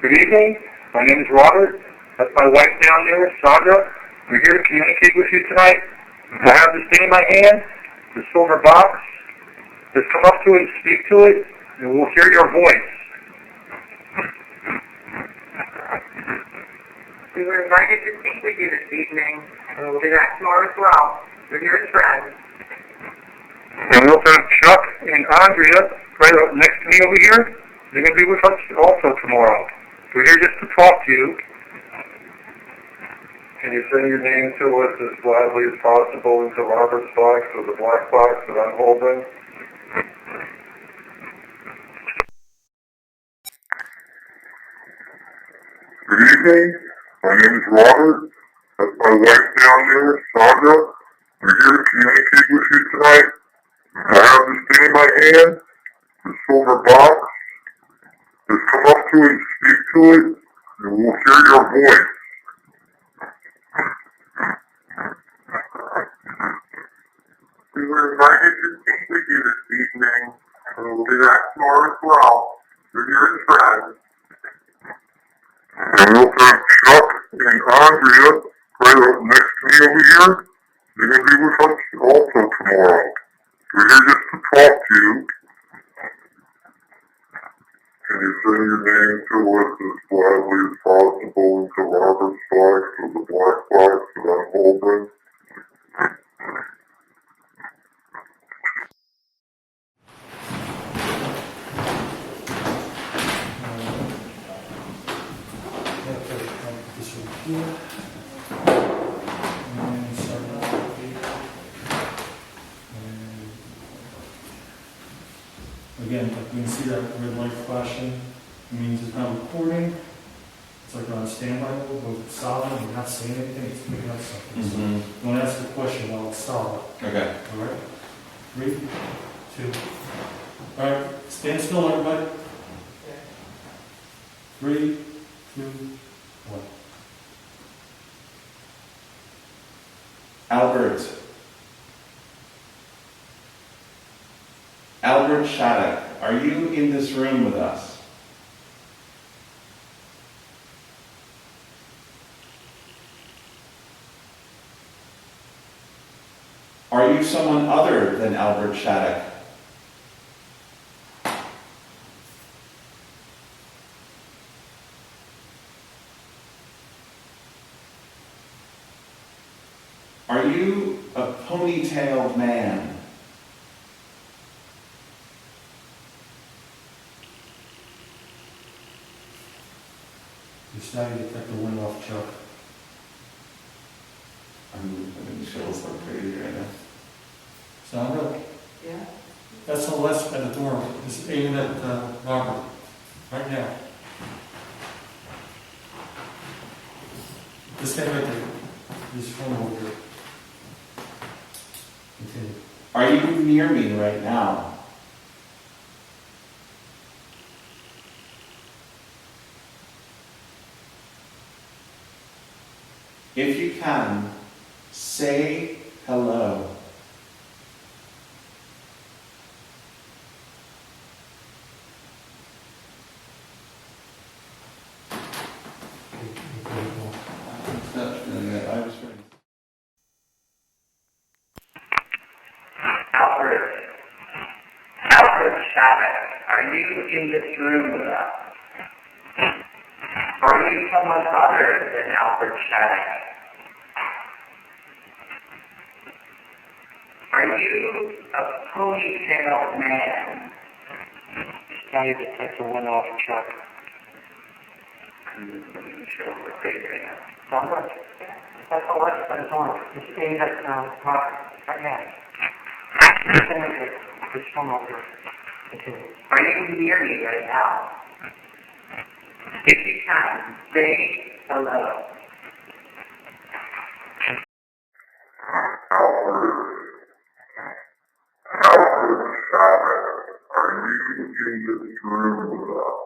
Good evening. My name is Robert. That's my wife down there, Sandra. We're here to communicate with you tonight. I have this thing in my hand, the silver box. Just come up to it and speak to it, and we'll hear your voice. We were invited to speak with you this evening, and we'll be back tomorrow as well. We're here as friends. And we also have Chuck and Andrea right up next to me over here. They're going to be with us also tomorrow. We're here just to talk to you. Can you say your name to us as gladly as possible into Robert's box or the black box that I'm holding? Good evening. My name is Robert. That's my wife down there, Sandra. We're here to communicate with you tonight. I have this thing in my hand, the silver box. Just come up to it and speak to it, and we'll hear your voice. We were invited to speak with you this evening, and we'll be back tomorrow as well. We're here as friends. And we'll have Chuck and Andrea right up next to me over here. They're going to be with us also tomorrow. We're here just to talk to you. Can you say your name to us as gladly as possible into Robert's box or the black box that I'm holding? Again, like you can see that red light flashing, it means it's not recording. It's like on standby mode, but it's solid, you're not saying anything, it's picking up something. Mm-hmm. So don't ask the question while it's solid. Okay. All right? 3, 2. All right, stand still, everybody. 3, 2, 1. Albert Shattuck, are you in this room with us? Are you someone other than Albert Shattuck? Are you a ponytailed man? You're starting to take the wind off, Chuck. I'm in chills like crazy right now. Sandra? Yeah? That's the left at the door. It's aimed at Robert. Right now. Just stay right there. This phone over here. Continue. Are you near me right now? If you can, say hello. Albert Shattuck, are you in this room with us? Are you someone other than Albert Shattuck? Are you a ponytailed man? Starting to take the wind off, Chuck. Sure, we're figuring it out. Sandra? That's the left at the door. It's aimed at Robert. Right now. This phone over here. Continue. Are you near me right now? If you can, say hello. Albert Shattuck, are you in this room with us?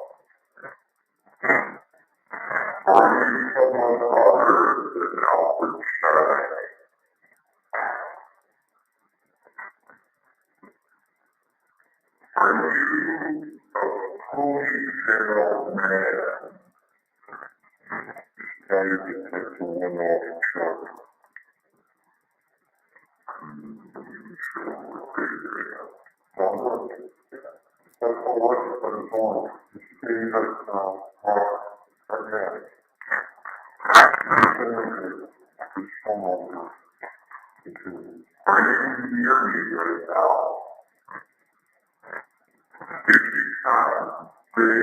Are you someone other than Albert Shattuck? Are you a ponytailed man? someone off and check. That's all right, but it's on. It's being that, again. It's someone else. I need to hear you right now. If you can, say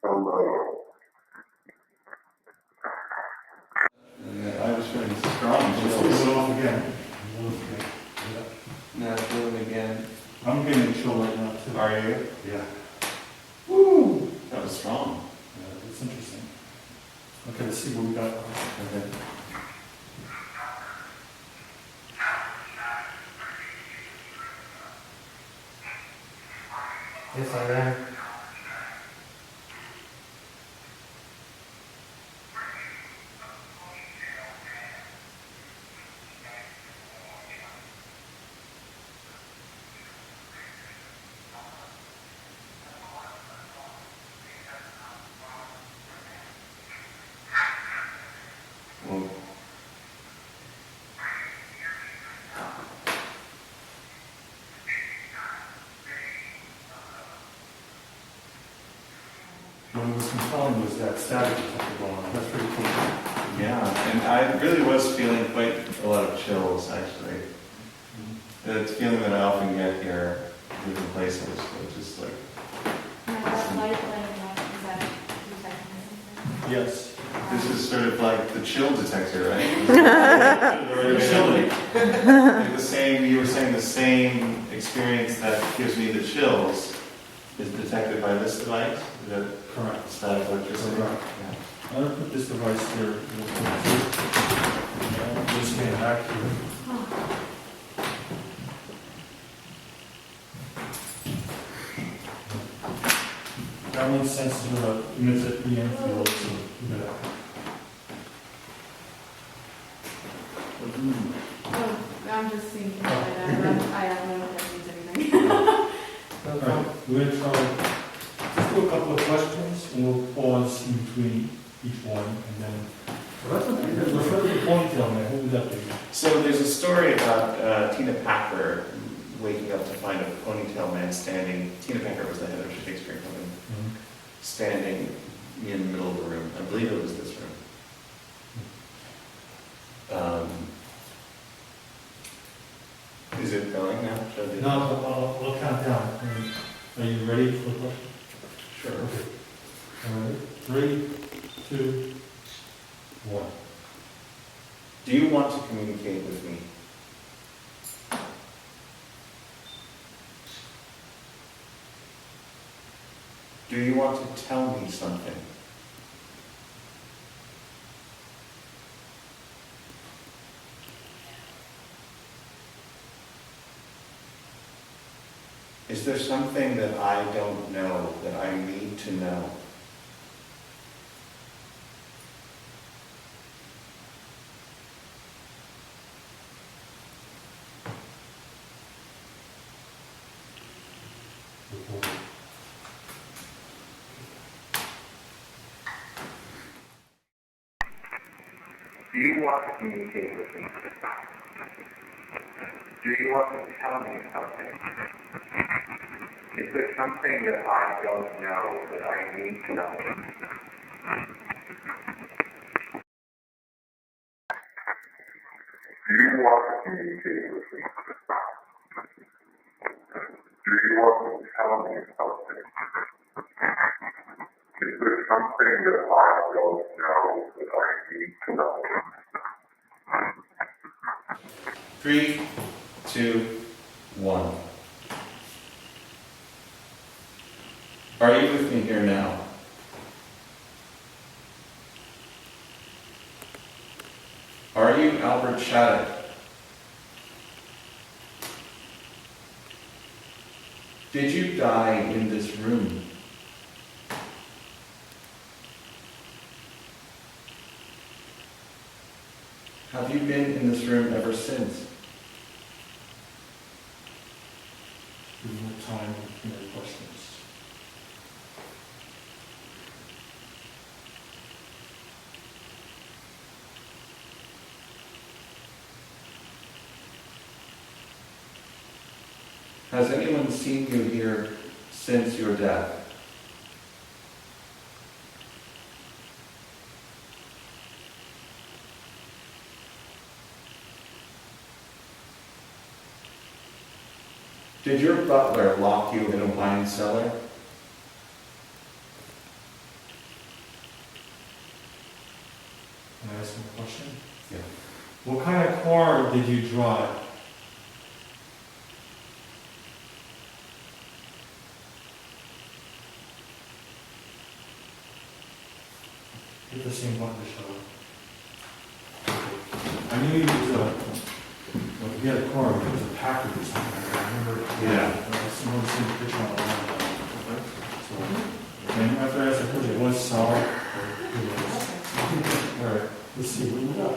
hello. Yeah, I was feeling strong Let's chills. do it off again. Now feeling again. I'm getting a chill right now too. Are you? Yeah. Woo! That was strong. Yeah, it's interesting. Okay, let's see what we got. Okay. Yes, I am. Well, What was compelling was that static detector going on. That's pretty cool. yeah, and I really was feeling quite a lot of chills, actually. It's a feeling that I often get here, moving places, which is like, Yes. this is sort of like the chill detector, right? Chilly. Like the same, you were saying the same experience that gives me the chills is detected by this device? Is that Correct. static electricity? Correct. Yeah. I'm going to put this device here. Just stand back here. That one senses emits an EM field, so you got Oh, I'm just thinking about that. I don't know if that means anything. All right, we're going to try, let's do a couple of questions, and we'll pause in between each one, and then, well, that's okay, refer to the ponytail man, who would that be? So there's a story about Tina Packer waking up to find a ponytail man standing. Tina Packer was the head of the Shakespeare Company, standing in the middle of the room. I believe it was this room. Is it going now? Should I do No, I'll count down. Are you ready for the question? Sure. Okay. All right, 3, 2, 1. Do you want to communicate with me? Do you want to tell me something? Is there something that I don't know that I need to know? Do you want to communicate with me? Do you want to tell me something? Is there something that I don't know that I need to know? Do you want to communicate with me? Do you want to tell me something? Is there something that I don't know that I need to know? 3, 2, 1. Are you with me here now? Are you Albert Shattuck? Did you die in this room? Have you been in this room ever since? Give me more time for your questions. Has anyone seen you here since your death? Did your butler lock you in a wine cellar? Can I ask you a question? Yeah. What kind of car did you drive? Hit the same button to show it. I knew he was well, he had a car, he was a Packard or something. I remember. Yeah. Someone seen the picture on the line. So, and after I asked the question, it was solid. All right, let's see what we got.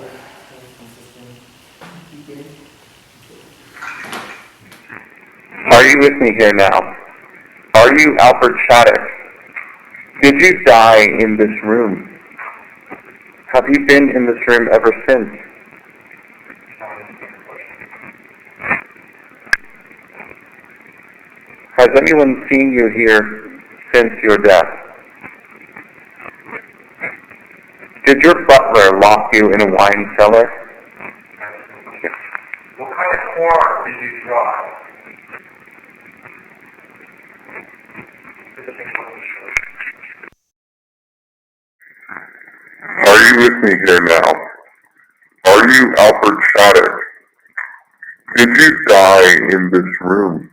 Are you with me here now? Are you Alfred Shattuck? Did you die in this room? Have you been in this room ever since? Has anyone seen you here since your death? Did your butler lock you in a wine cellar? What kind of car did you drive? Are you with me here now? Are you Alfred Shattuck? Did you die in this room?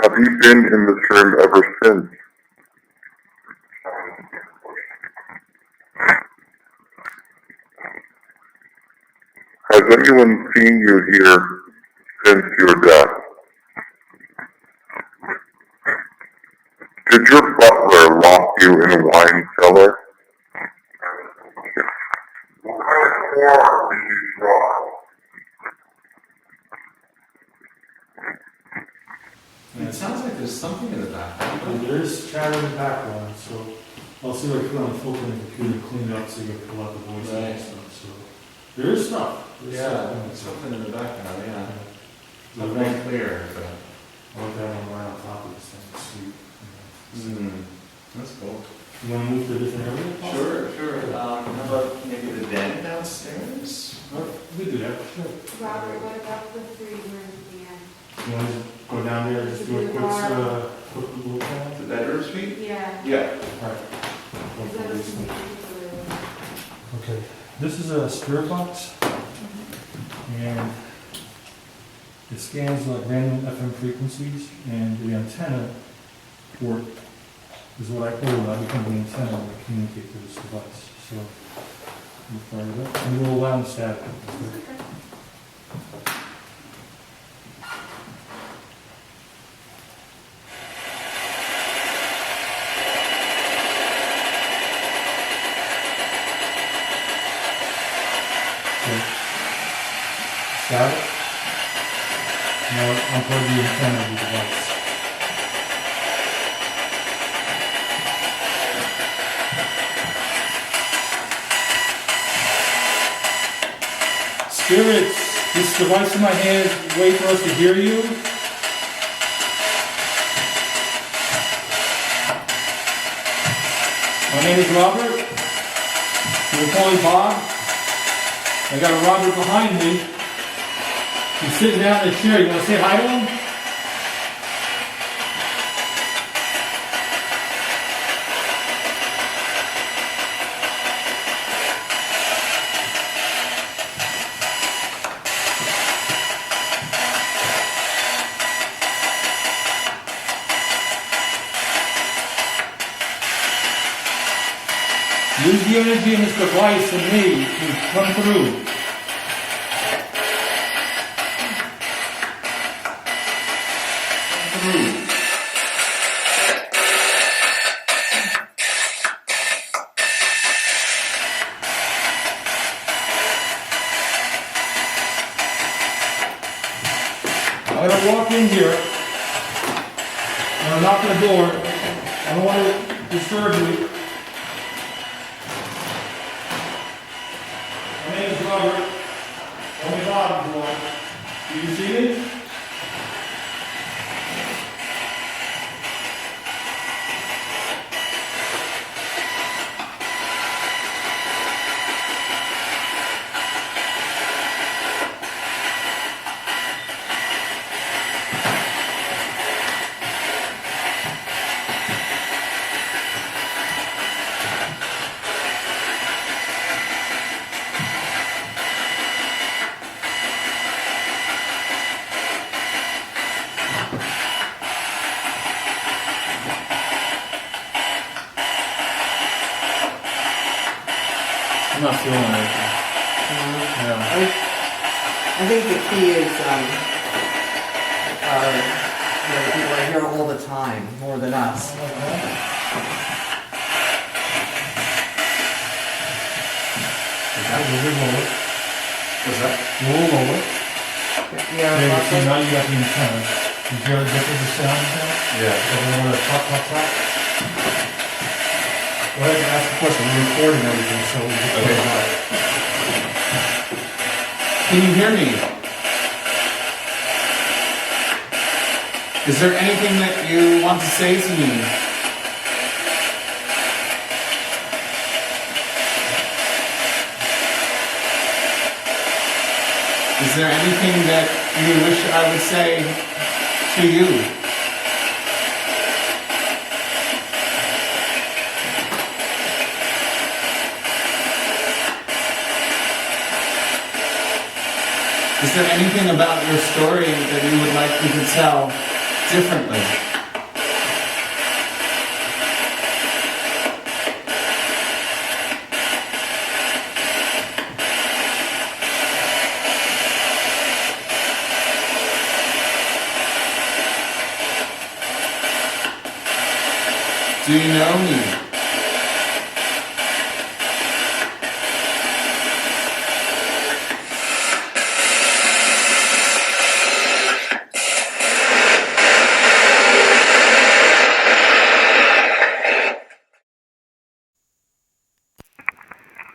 Have you been in this room ever since? Has anyone seen you here since your death? Did your butler lock you in a wine cellar? What kind of car did you drive? It sounds like there's something in the background. There is chatter in the background, so I'll see if I put on the filter in the computer, clean it up so you can pull out the voice and stuff. So there is stuff. There's stuff. There's something in the background, yeah. It's not I very clear, but... want that one right on top of this thing. Sweet. That's cool. You want to move to a different area? Sure. How about maybe the den downstairs? We do that, sure. Robert, what about the 3 rooms at the end? You want to go down there and just do a quick look down? The bedroom suite? Yeah. Yeah. All right. Is that a particular? Okay, this is a spirit box, and it scans like random FM frequencies, and the antenna port is what I call I become the antenna to communicate to this device. So we'll fire it up, and we'll allow the static. Static. Now unplug the antenna of the device. Spirits, this device in my hand is a way for us to hear you. My name is Robert. You can call me Bob. I got a Robert behind me. He's sitting down in the chair. You want to say hi to him? Use the energy in this device and me to come through. I'm going to walk in here. I'm going to knock on the door. I don't want to disturb you. My name is Robert. Only Bob is one. Do you see me? not feeling anything. Yeah. I think the key is, people are here all the time, more than us. What's that? Roll over. Yeah, Okay, so now you got the antenna. You hear the difference of sound now? Yeah. Everyone with a pop, pop, pop. Go ahead and ask the question. We're recording everything, so we can Okay. it back. Can you hear me? Is there anything that you want to say to me? Is there anything that you wish I would say to you? Is there anything about your story that you would like me to tell differently? Do you know me?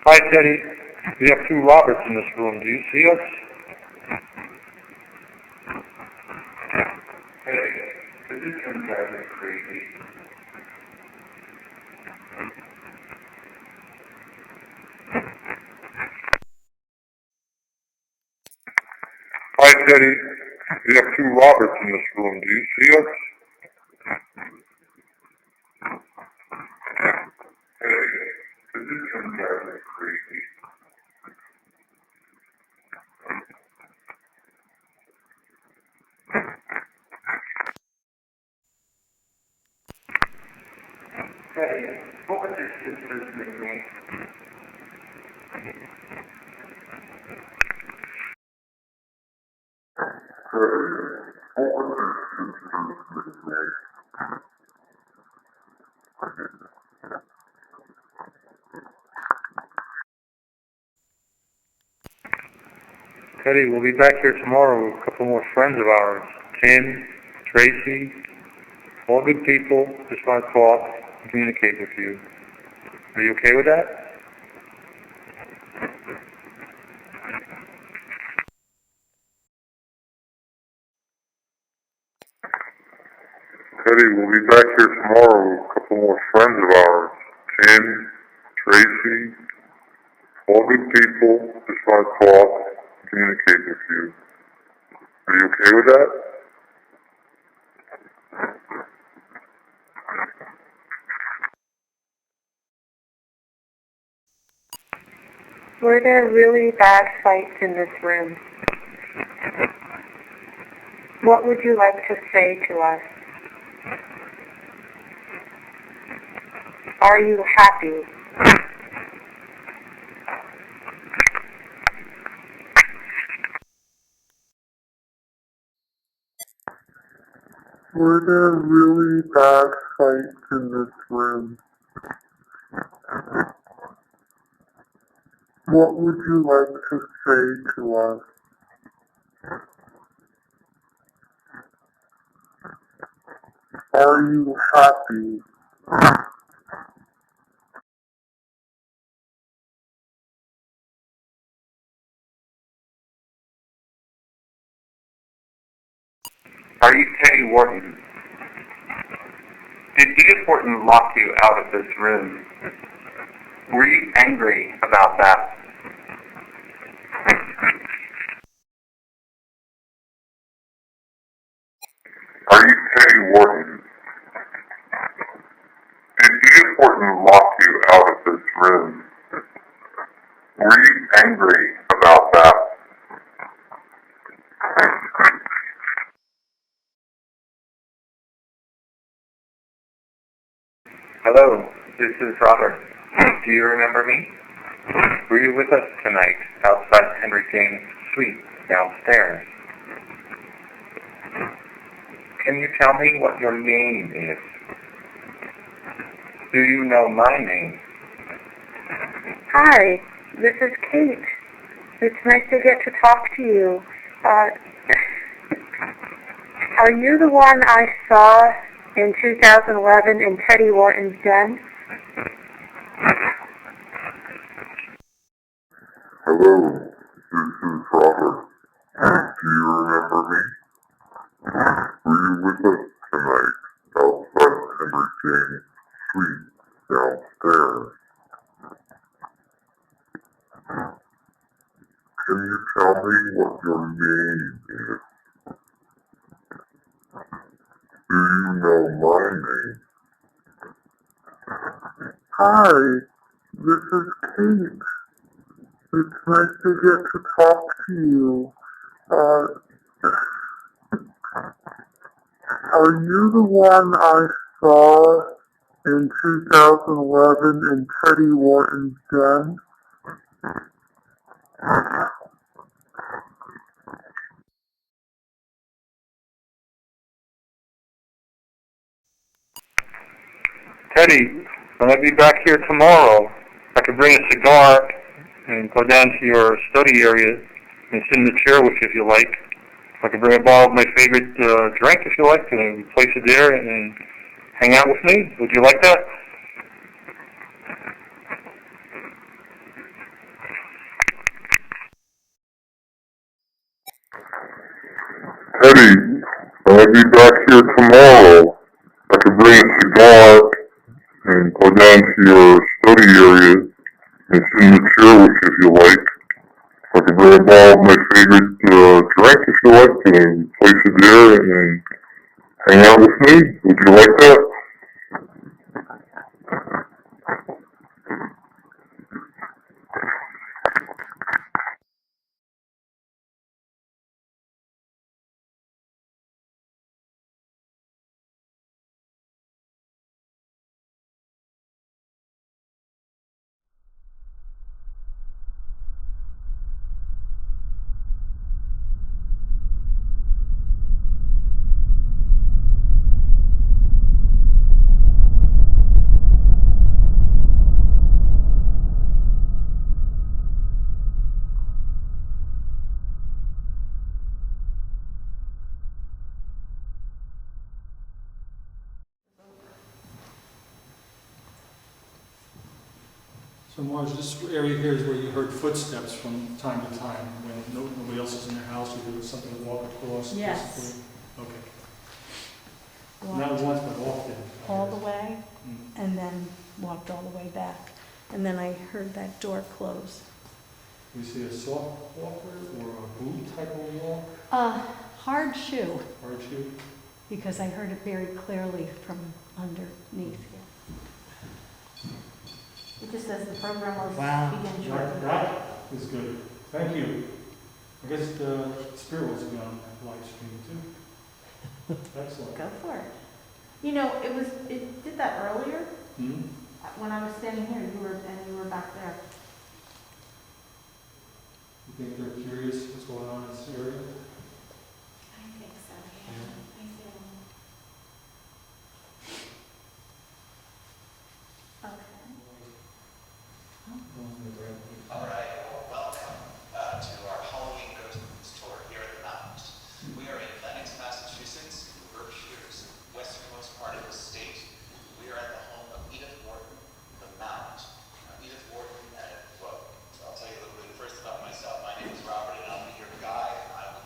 Hi, Teddy. We have two Roberts in this room. Do you see us? Hey, this is some guy crazy. Hi, Teddy. We have two Roberts in this room. Do you see us? Hey, this is some guy crazy. Hey, what was your sister's nickname? Teddy, we'll be back here tomorrow with a couple more friends of ours. Tim, Tracy, all good people. Just want to talk and communicate with you. Are you okay with that? Teddy, we'll be back here tomorrow with a couple more friends of ours. Tim, Tracy, all good people. Just want to talk and communicate with you. Are you okay with that? Were there really bad fights in this room? What would you like to say to us? Are you happy? Were there really bad fights in this room? What would you like to say to us? Are you happy? Are you Teddy Wharton? Did Edith Wharton lock you out of this room? Were you angry about that? Are you Teddy Wharton? Did Edith Wharton lock you out of this room? Were you angry about that? Hello, this is Robert. Do you remember me? Were you with us tonight outside Henry James' suite downstairs? Can you tell me what your name is? Do you know my name? Hi, this is Kate. It's nice to get to talk to you. Are you the one I saw in 2011 in Teddy Wharton's den? Hello, this is Robert. Do you remember me? Were you with us tonight outside Henry James' suite downstairs? Can you tell me what your name is? Do you know my name? Hi, this is Kate. It's nice to get to talk to you. Are you the one I saw in 2011 in Teddy Wharton's den? Teddy, when I be back here tomorrow, I could bring a cigar and go down to your study area and sit in the chair with you if you like. I could bring a bottle of my favorite drink if you like and place it there and hang out with me. Would you like that? Eddie, when I be back here tomorrow, I could bring a cigar and go down to your study area and sit in the chair with you if you like. I could bring a bottle of my favorite drink if you like and place it there and hang out with me. Would you like that? So Marge, this area here is where you heard footsteps from time to time when nobody else is in the house, or there was something that walked across? Yes. Basically? Okay. Not once, but often. All the way, Mm. and then walked all the way back. And then I heard that door close. You see a soft walker or a boot type of walk? Hard shoe, Hard shoe? because I heard it very clearly from underneath. It just says the program will Wow. begin shortly. That is good. Thank you. I guess the spirit was on that live stream too. Excellent. Go for it. You know, it did that earlier. Hmm? When I was standing here, you were back there. You think they're curious what's going on in this area? I think so, yeah. I feel. All right, welcome to our Halloween Ghost Tour here at the mountains. We are in Lenox, Massachusetts, Berkshire's westernmost part of the state. We are at the home of Edith Wharton, the Mount. Edith Wharton, well, I'll tell you a little bit first about myself. My name is Robert, and I'll be your guide. I will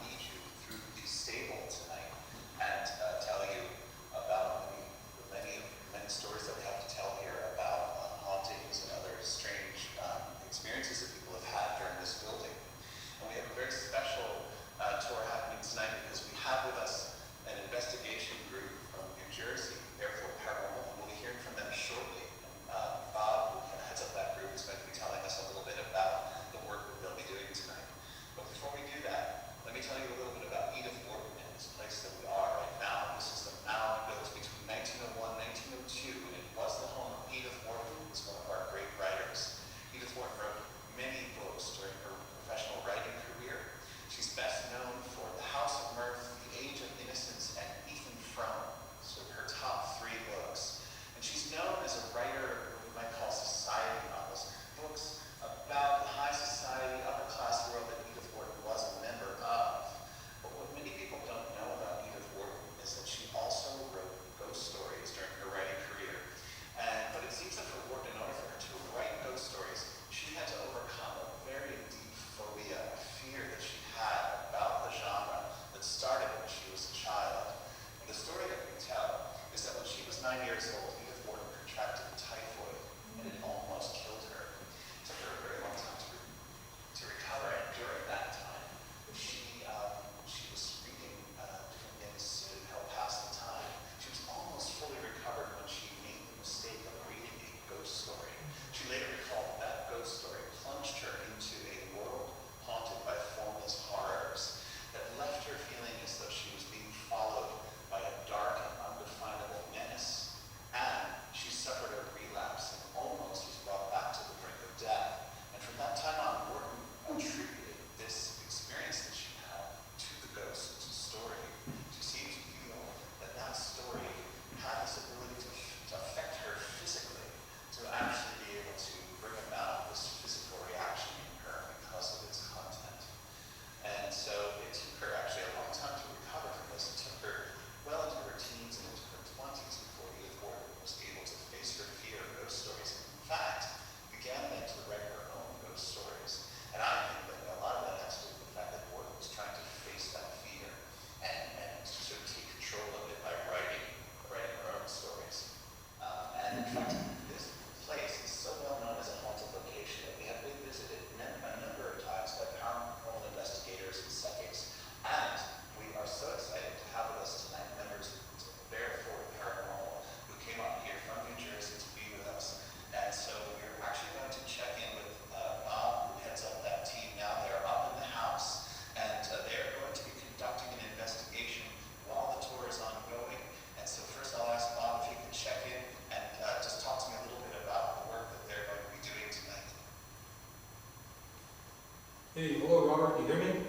Hey, hello, Robert. You hear me?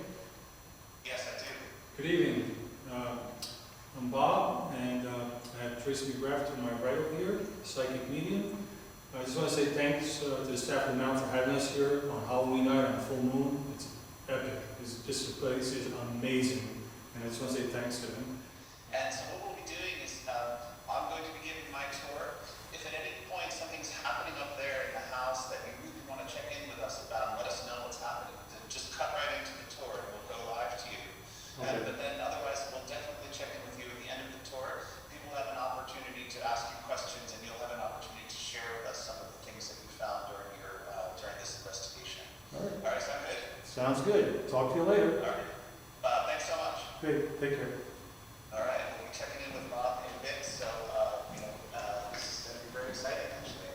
Yes, I do. Good evening. I'm Bob, and I have Tracy McGrath to my right over here, psychic medium. I just want to say thanks to the staff of the Mount for having us here on Halloween night on full moon. It's epic. The place is amazing, and I just want to say thanks to them. And so what we'll be doing is I'm going to be giving my tour. If at any point something's happening up there in the house that you really want to check in with us about and let us know what's happening, then just cut right into the tour and we'll go live to you. Okay. But then otherwise we'll definitely check in with you at the end of the tour. People have an opportunity to ask you questions and you'll have an opportunity to share with us some of the things that you found during this investigation. All right. All right, sound good? Sounds good. Talk to you later. All right. Thanks so much. Great. Take care. All right, we'll be checking in with Bob in a bit, so, this is going to be very exciting, actually.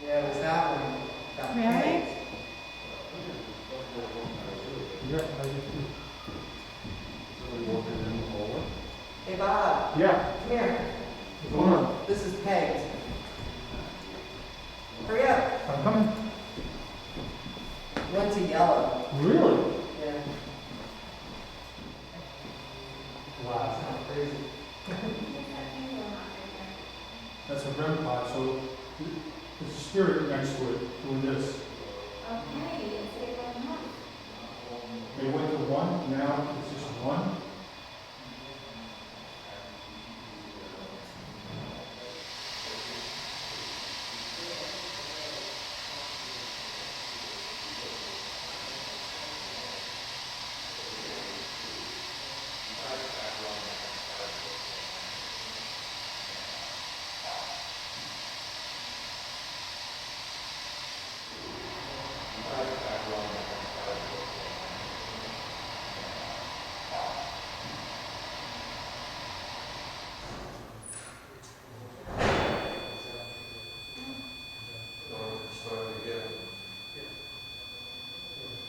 Yeah, it was that one. That Really? page. Hey, Bob. Yeah. Come here. What's going on? This is Peg. Hurry up. I'm coming. Went to yellow. Really? Yeah. Wow, it's not crazy. That's a REM pod, so there's a spirit next to it doing this. Okay, They went to one, now it's just one.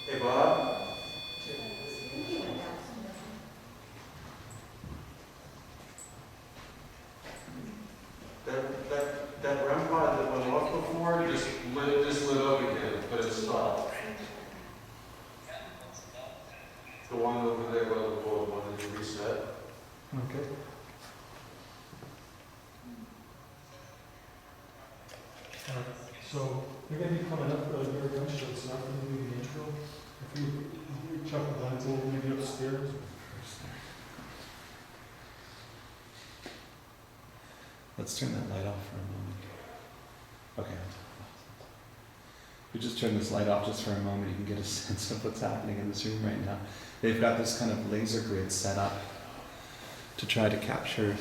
Hey, Bob? That REM pod that went off before just lit up again, but it stopped. The one over there by the wall, the one that you reset. Okay. So they're going to be coming up very eventually. It's not going to be the intro. If you chuck a blindfold, maybe upstairs. Let's turn that light off for a moment. Okay. We just turn this light off just for a moment. You can get a sense of what's happening in this room right now. They've got this kind of laser grid set up to try to capture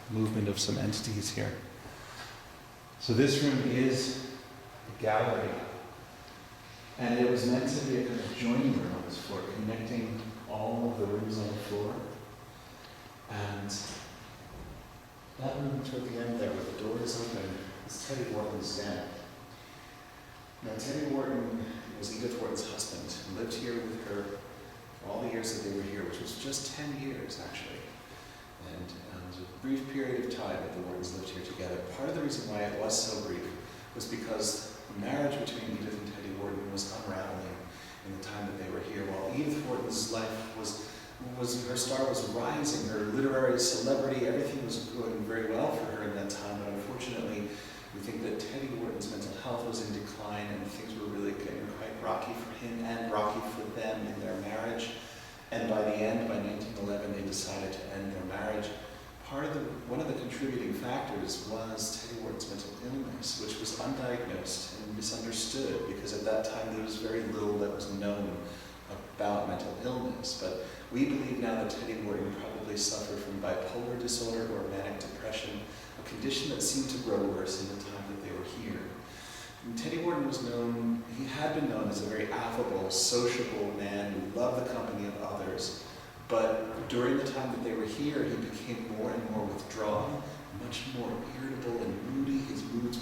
movement of some entities here. So this room is a gallery, and it was meant to be a kind of joining room on this floor, connecting all of the rooms on the floor. And that room toward the end there, with the doors open, is Teddy Wharton's den. Now, Teddy Wharton was Edith Wharton's husband, and lived here with her for all the years that they were here, which was just 10 years, actually. And it was a brief period of time that the Whartons lived here together. Part of the reason why it was so brief was because the marriage between Edith and Teddy Wharton was unraveling in the time that they were here. While Edith Wharton's life her star was rising, her literary celebrity, everything was going very well for her in that time, but unfortunately, we think that Teddy Wharton's mental health was in decline and things were really getting quite rocky for him and rocky for them in their marriage. And by the end, by 1911, they decided to end their marriage. One of the contributing factors was Teddy Wharton's mental illness, which was undiagnosed and misunderstood because at that time there was very little that was known about mental illness. But we believe now that Teddy Wharton probably suffered from bipolar disorder or manic depression, a condition that seemed to grow worse in the time that they were here. And Teddy Wharton he had been known as a very affable, sociable man who loved the company of others. But during the time that they were here, he became more and more withdrawn, much more irritable and moody. His moods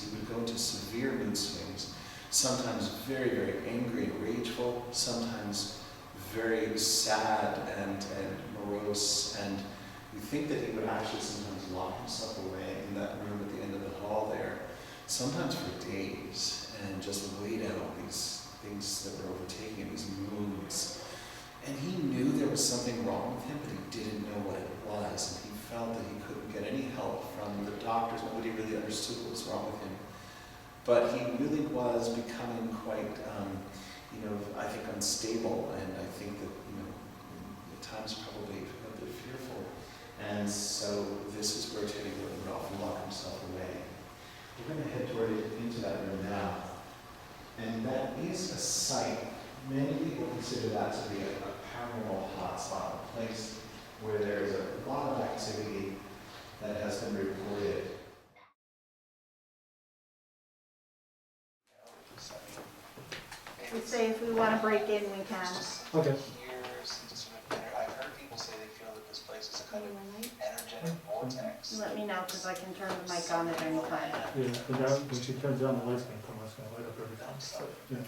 he would go into severe mood swings, sometimes very, very angry and rageful, sometimes very sad and morose, and you think that he would actually sometimes lock himself away in that room at the end of the hall there, sometimes for days, and just wait out these things that were overtaking him, these moods. And he knew there was something wrong with him, but he didn't know what it was, and he felt that he couldn't get any help from the doctors. Nobody really understood what was wrong with him. But he really was becoming quite, I think unstable, and I think that, at times probably a bit fearful. And so this is where Teddy would often lock himself away. We're going to head toward into that room now. And that is a site. Many people consider that to be a paranormal hotspot, a place where there is a lot of activity that has been reported. We say if we want to break in, we can. Okay. I've heard people say they feel that this place is a kind of energetic vortex. Let me know, because I can turn the mic on at any time. Yeah, but that, when she turns on, the light's gonna come on, it's gonna light up every time. So, yeah.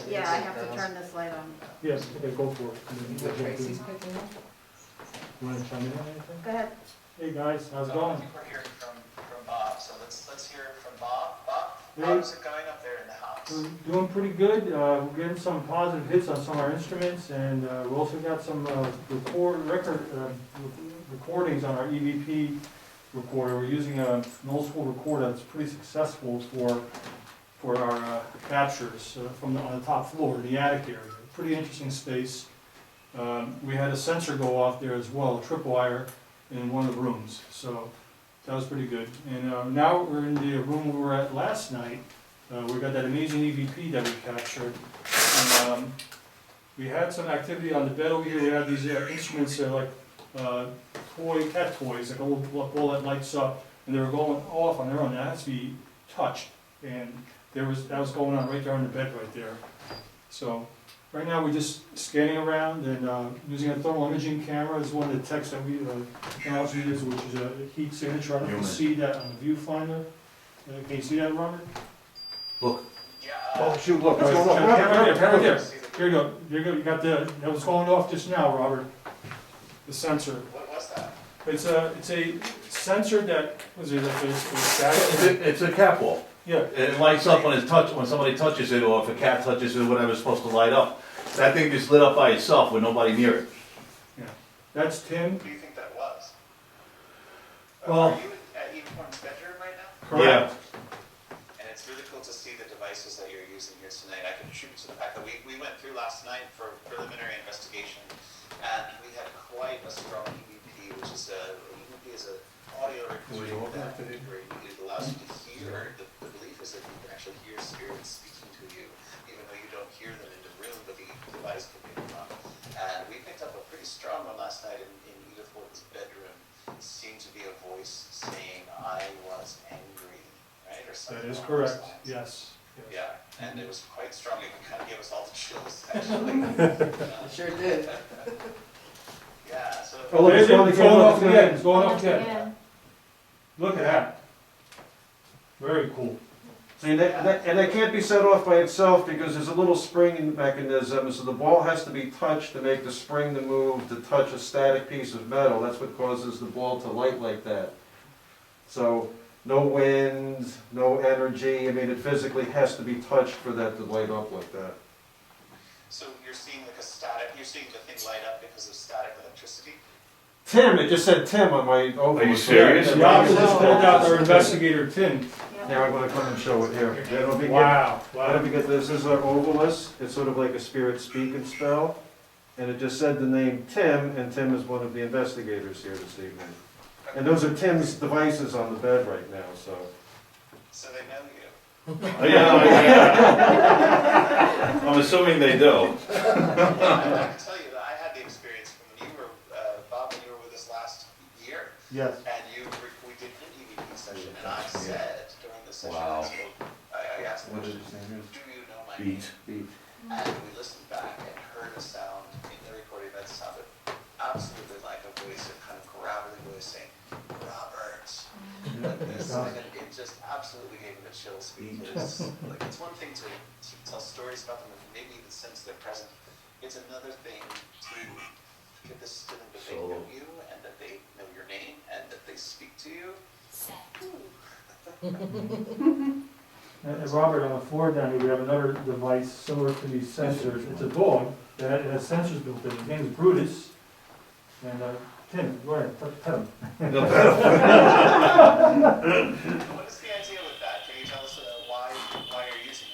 Yeah, I have to turn this light on. Yes, okay, go for it. And then we'll go through. You wanna chime in on anything? Go ahead. Hey guys, how's it I going? think we're hearing from Bob, so let's hear it from Bob. Bob, Hey. how's it going up there in the house? We're doing pretty good. We're getting some positive hits on some of our instruments, and we also got some recordings on our EVP recorder. We're using an old school recorder that's pretty successful for our captures on the top floor, the attic area. Pretty interesting space. We had a sensor go off there as well, a tripwire, in one of the rooms. So that was pretty good. And now we're in the room we were at last night. We got that amazing EVP that we captured. And, we had some activity on the bed over here. We had these instruments like cat toys, like a little ball that lights up, and they were going off on their own. That has to be touched, and that was going on right there on the bed right there. So right now we're just scanning around and using a thermal imaging camera is one of the techs that we technology is, which is a heat signature. I don't know if you see that on the viewfinder. Can you see that, Robert? Look. Yeah. Oh shoot, look. Right there. Here you go. You got that was going off just now, Robert. The sensor. What was that? It's a sensor that was it like a static? It's a cat ball. Yeah. It lights up when somebody touches it, or if a cat touches it, whatever it's supposed to light up. That thing just lit up by itself with nobody near it. Yeah. That's Tim. Who do you think that was? Well. Are you at Edith Wharton's bedroom right now? Correct. And it's really cool to see the devices that you're using here tonight. I can attribute to the fact that we went through last night for preliminary investigation, and we had quite a strong EVP, which is EVP is an audio recording that it allows you to hear. The belief is that you can actually hear spirits speaking to you, even though you don't hear them in the room, but the device can pick them up. And we picked up a pretty strong one last night in Edith Wharton's bedroom. It seemed to be a voice saying, "I was angry," right? Or something. That is correct. Yes. Yeah, and it was quite strong. It kind of gave us all the chills, actually. It sure did. Yeah, so... Oh, look, it's going off again. It's going off again. Look at that. Very cool. See, and that can't be set off by itself because there's a little spring mechanism, so the ball has to be touched to make the spring to move to touch a static piece of metal. That's what causes the ball to light like that. So, no wind, no energy, I mean, it physically has to be touched for that to light up like that. So you're seeing like a static, you're seeing the thing light up because of static electricity? Tim, it just said Tim on my overlay. Are you serious? The officer just pulled out our investigator, Tim. Now I'm going to come and show it here. Wow. This is our ovilus. It's sort of like a spirit speaking spell. And it just said the name Tim, and Tim is one of the investigators here this evening. And those are Tim's devices on the bed right now, so. So they know you. Yeah. I'm assuming they do. I can tell you that I had the experience when you were, Bob, when you were with us last year. Yes. And we did an EVP session, and I said during the session, I asked them, What did his name do you know my name? Beat. And we listened back and heard a sound in the recording that sounded absolutely like a voice, a kind of gravelly voice saying, "Robert." Like this, and it just absolutely gave me the chills because like it's one thing to tell stories about them and maybe even sense their presence, It's another thing to get this feeling that they know you and that they know your name and that they speak to you. And Robert, on the floor down here, we have another device similar to these sensors. It's a dog that has sensors built in. His name is Brutus. And Tim, go ahead, pet him. What is the idea with that? Can you tell us why you're using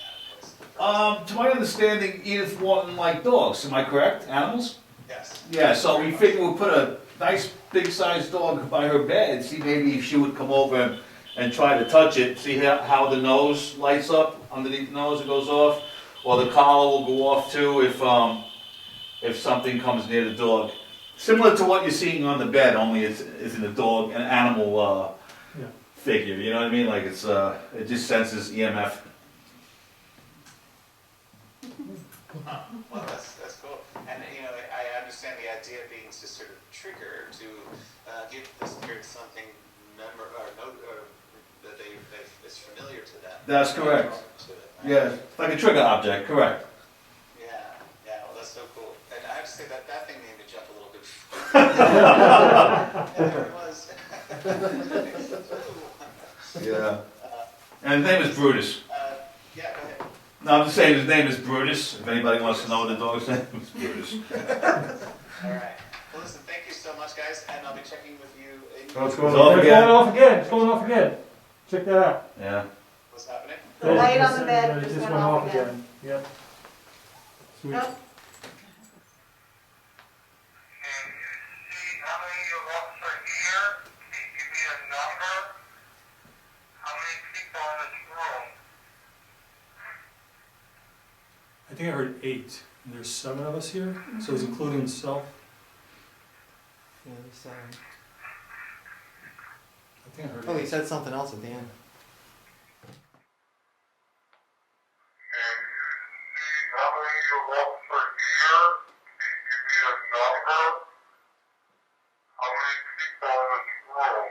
that? To my understanding, Edith Wharton liked dogs, am I correct? Animals? Yes. Yeah, so we figured we'd put a nice big sized dog by her bed, see maybe if she would come over and try to touch it, see how the nose lights up, underneath the nose it goes off, or the collar will go off too if something comes near the dog. Similar to what you're seeing on the bed, only it's in a dog, an animal figure, you know what I mean? Like it just senses EMF. Well, that's cool. And I understand the idea being to sort of trigger, to give the spirit something that is familiar to them. That's correct. Yeah, like a trigger object, correct. Yeah, well that's so cool. And I have to say that thing made me jump a little bit. Yeah, there it was. Yeah. And his name is Brutus. Yeah, go ahead. No, I'm just saying his name is Brutus. If anybody wants to know the dog's name, it's Brutus. All right. Well, listen, thank you so much, guys, and I'll be checking with you. It's going off again. It's going off again. Check that out. Yeah. What's happening? The light on the bed It just just went off again. Yep. Sweet. Nope. How many of us are here? Can you give me a number? How many people in this room? I think I heard 8, and there's 7 of us here, so it's including himself. Yeah, there's 7. I think I heard Oh, he 8. said something else at the end. How many of us are here? Can you give me a number? How many people in this room?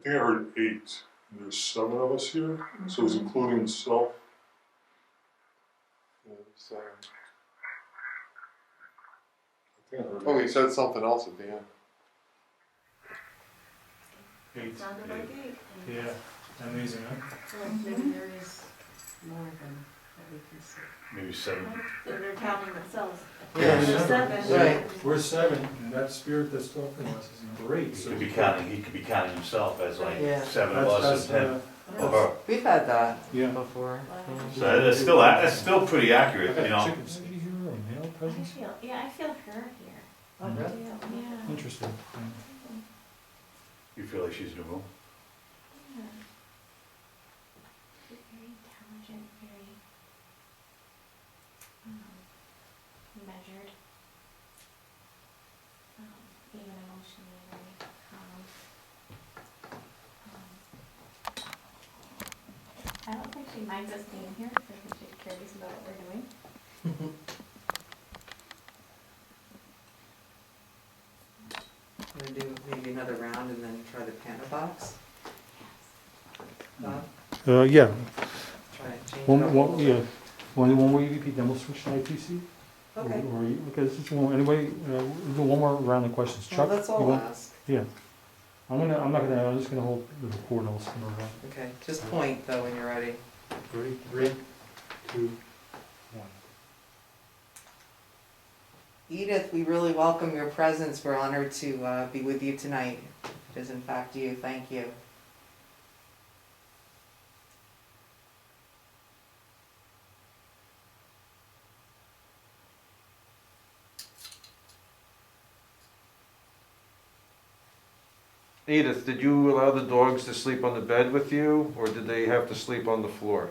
I think I heard 8. And there's 7 of us here, so it's including himself. Yeah, 7. I think I heard Oh, he said something else at the end. 8. Sounded like 8. Yeah. Amazing, huh? So maybe there is more than that we can see. Maybe 7. They're counting themselves. Yeah, There's 7. Right. We're 7, and that spirit that's talking to us is great. He could be counting himself as like Yeah. 7 of us and 10 of her. We've had that Yeah. before. So that's still pretty accurate, you know. Chickens here or male presence? I feel her here. Oh, really? Yeah. Interesting. You feel like she's in the room? Yeah. She's very intelligent, very measured, even emotionally very calm. I don't think she minds us being here. I think she's curious about what we're doing. I'm gonna do maybe another round and then try the panda box. Bob, Yeah. try to change it up a little bit. Yeah. One more EVP, then we'll switch to ITC. Okay. Okay, this is one, anybody, we'll do one more round of questions. Well, Chuck? that's all you I'll want- ask. Yeah. I'm just gonna hold the record and I'll send it around. Okay, just point though when you're ready. 3, 2, 1. Edith, we really welcome your presence. We're honored to be with you tonight. It is in fact you. Thank you. Edith, did you allow the dogs to sleep on the bed with you, or did they have to sleep on the floor?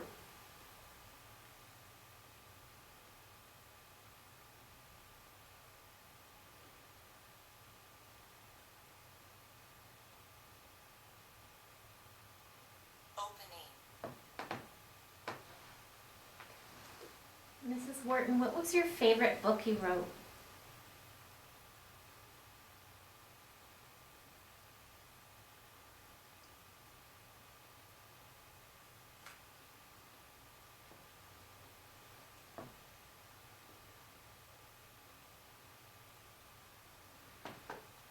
Mrs. Wharton, what was your favorite book you wrote?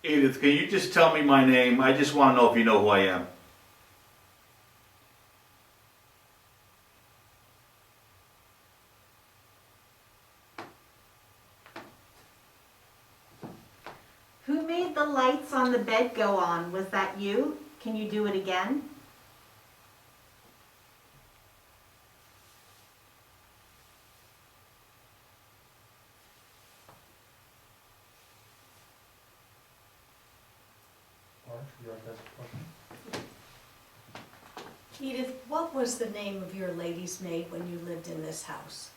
Edith, can you just tell me my name? I just want to know if you know who I am. Who made the lights on the bed go on? Was that you? Can you do it again? Edith, what was the name of your lady's maid when you lived in this house?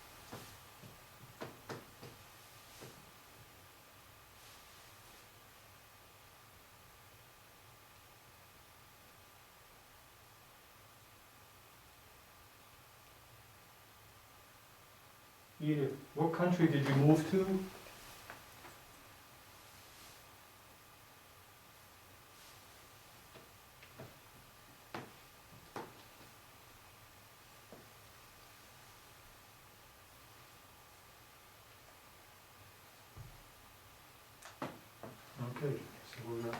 Edith, what country did you move to? Okay, so we're not.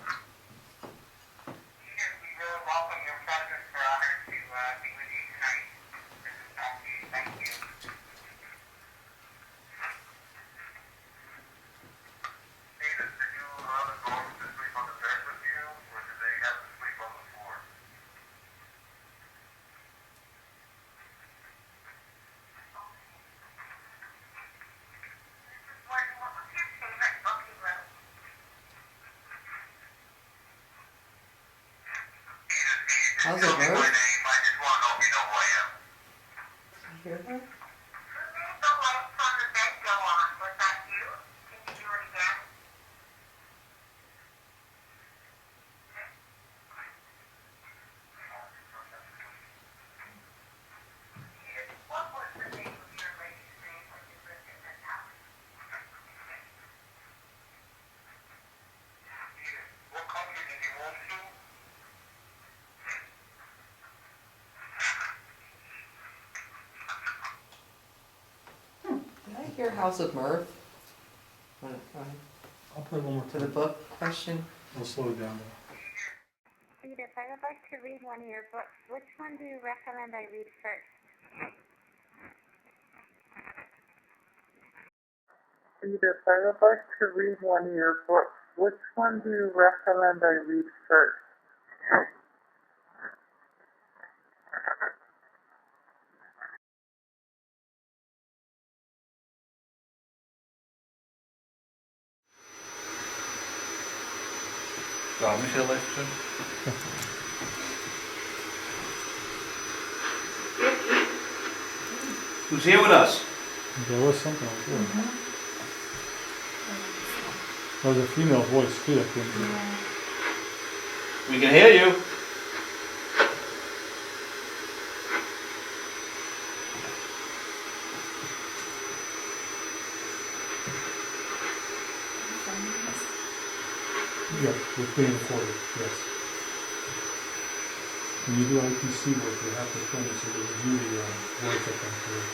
How's it, Mirth? You hear her? Your House of Mirth. I'll play one more To the book question. We'll slow it down. Edith, I would like to read one of your books. Which one do you recommend I read first? Edith, I would like to read one of your books. Which one do you recommend I read first? Michelle Lexington. Who's here with us? There was something like that. There was a female voice too, I think. We can hear you. Yeah, we're being recorded, yes. When you do IPC work, you have to film it so they review the voice that comes through.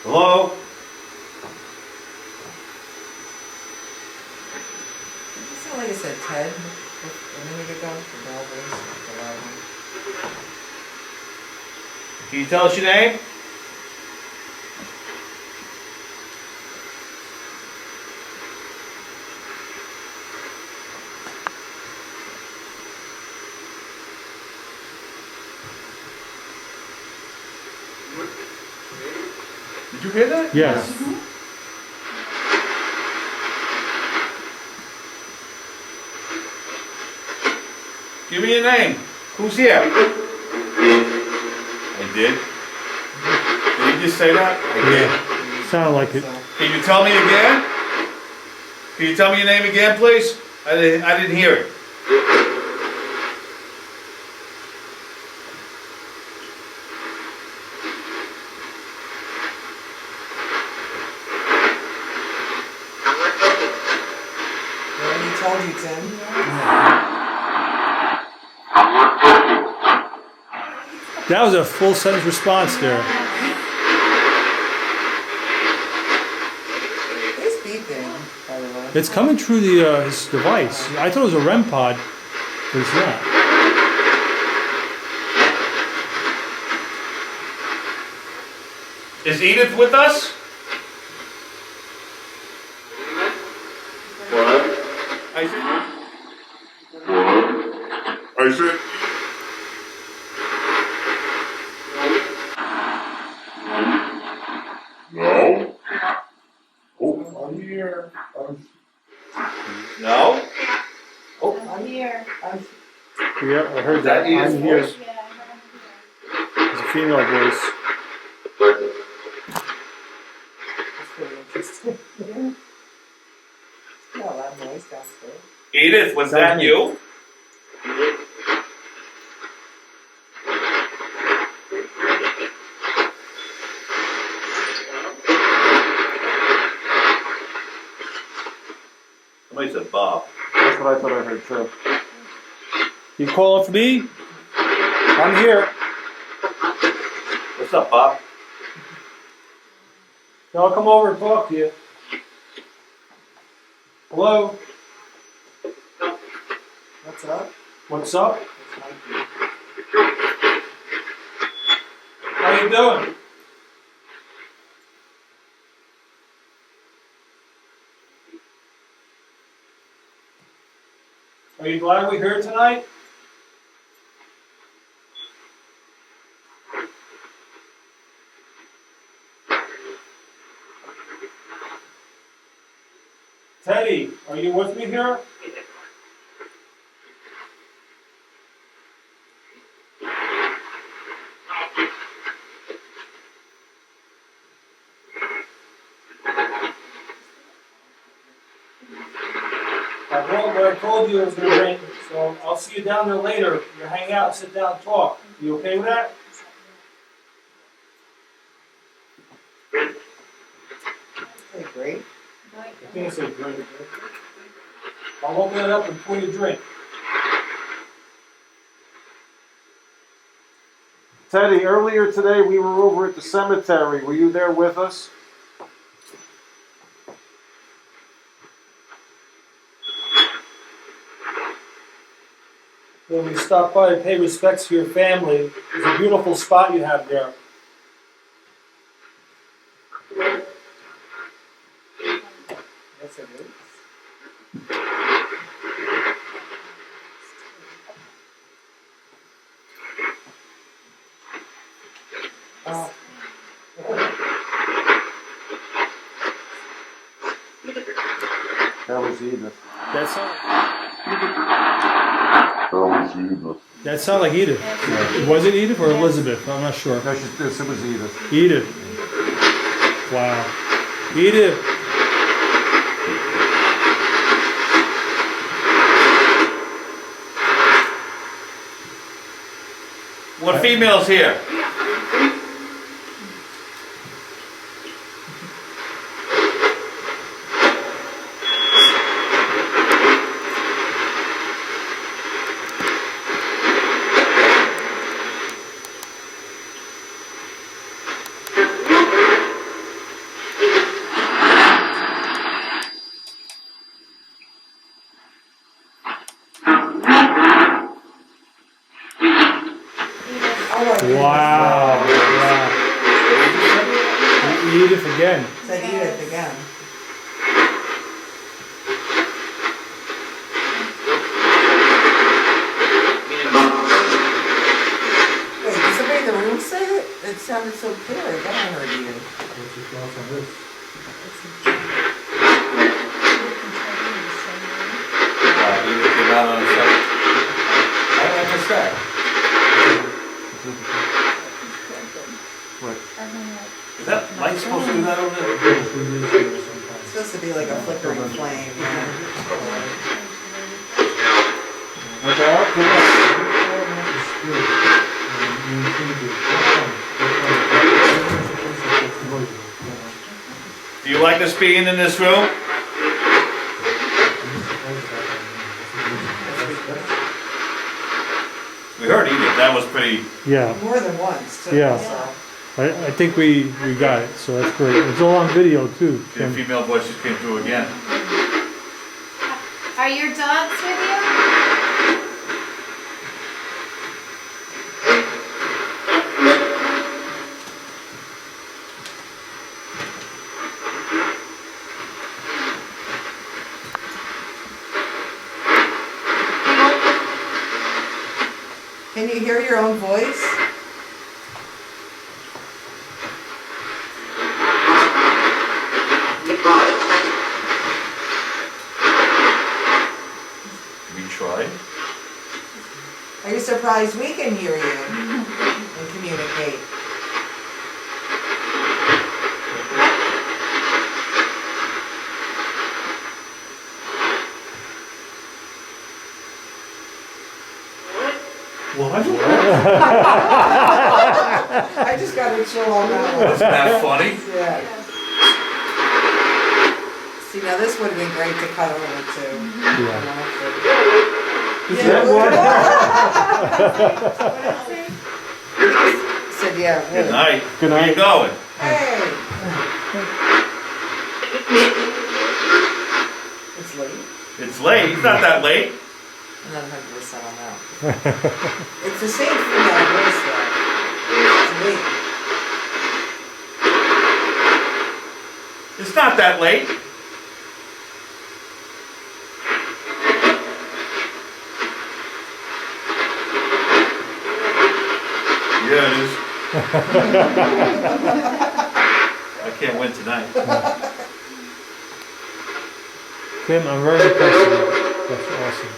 Hello? Did you sound like it said Ted a minute ago? The male voice, the loud one. Can you tell us your name? Did you hear that? Yes. Give me your name. Who's here? I did. Did he just say that? Yeah, sounded like it. Can you tell me again? Can you tell me your name again, please? I didn't hear it. He told you, Tim. That was a full sentence response there. It's beeping, by the way. It's coming through the his device. I thought it was a REM pod, but it's not. Is Edith with us? What? I said. What? I said. No? Oh, I'm here. No? Oh, I'm here. Yeah, I heard that. Edith's I'm here. voice? It's a female voice. That's really interesting. Yeah. Yeah, a loud noise downstairs. Edith, was that you? Somebody said Bob. That's what I thought I heard too. You calling for me? I'm here. What's up, Bob? I'll come over and talk to you. Hello? What's up? What's up? It's Mikey. How you doing? Are you glad we're here tonight? Teddy, are you with me here? What I told you was going to rain, so I'll see you down there later. You hang out, sit down, talk. You okay with that? Hey, great. I think it's a drink. I'll open it up and pour you a drink. Teddy, earlier today we were over at the cemetery. Were you there with us? When we stop by to pay respects to your family, it's a beautiful spot you have there. That's a good. Oh. That was Edith. That sounded like Edith. Yeah. Was it Edith or Elizabeth? I'm not sure. No, it was Edith. Edith. Wow. Edith. What female's here? Wow. Wow. Edith again. Said Edith again. Wait, did somebody in the room say it? It sounded so clear. I thought I heard you. What's your thoughts on this? Edith came out on the side. I just said. What? Light's supposed to do that over there? It's supposed to be like a flickering flame, yeah. But there are Do you like us being in this room? We heard Edith, that was pretty... Yeah. More than once, too. Yeah. So. I think we got it, so that's great. It's all on video too. The female voice just came through again. Are your dogs with you? Can you hear your own voice? We tried. Are you surprised we can hear you and communicate? What? I just got a chill on that one. Isn't that funny? Yeah. See, now this would have been great to cut over to. Yeah. Said, yeah, Good would. night. Good Where night. you going? Hey! It's late. It's late. It's not that late. I'm not 100% on that. It's the same female voice though. It's late. It's not that late. Yeah, it is. I can't win tonight. Tim, I'm very impressed with you. That's awesome.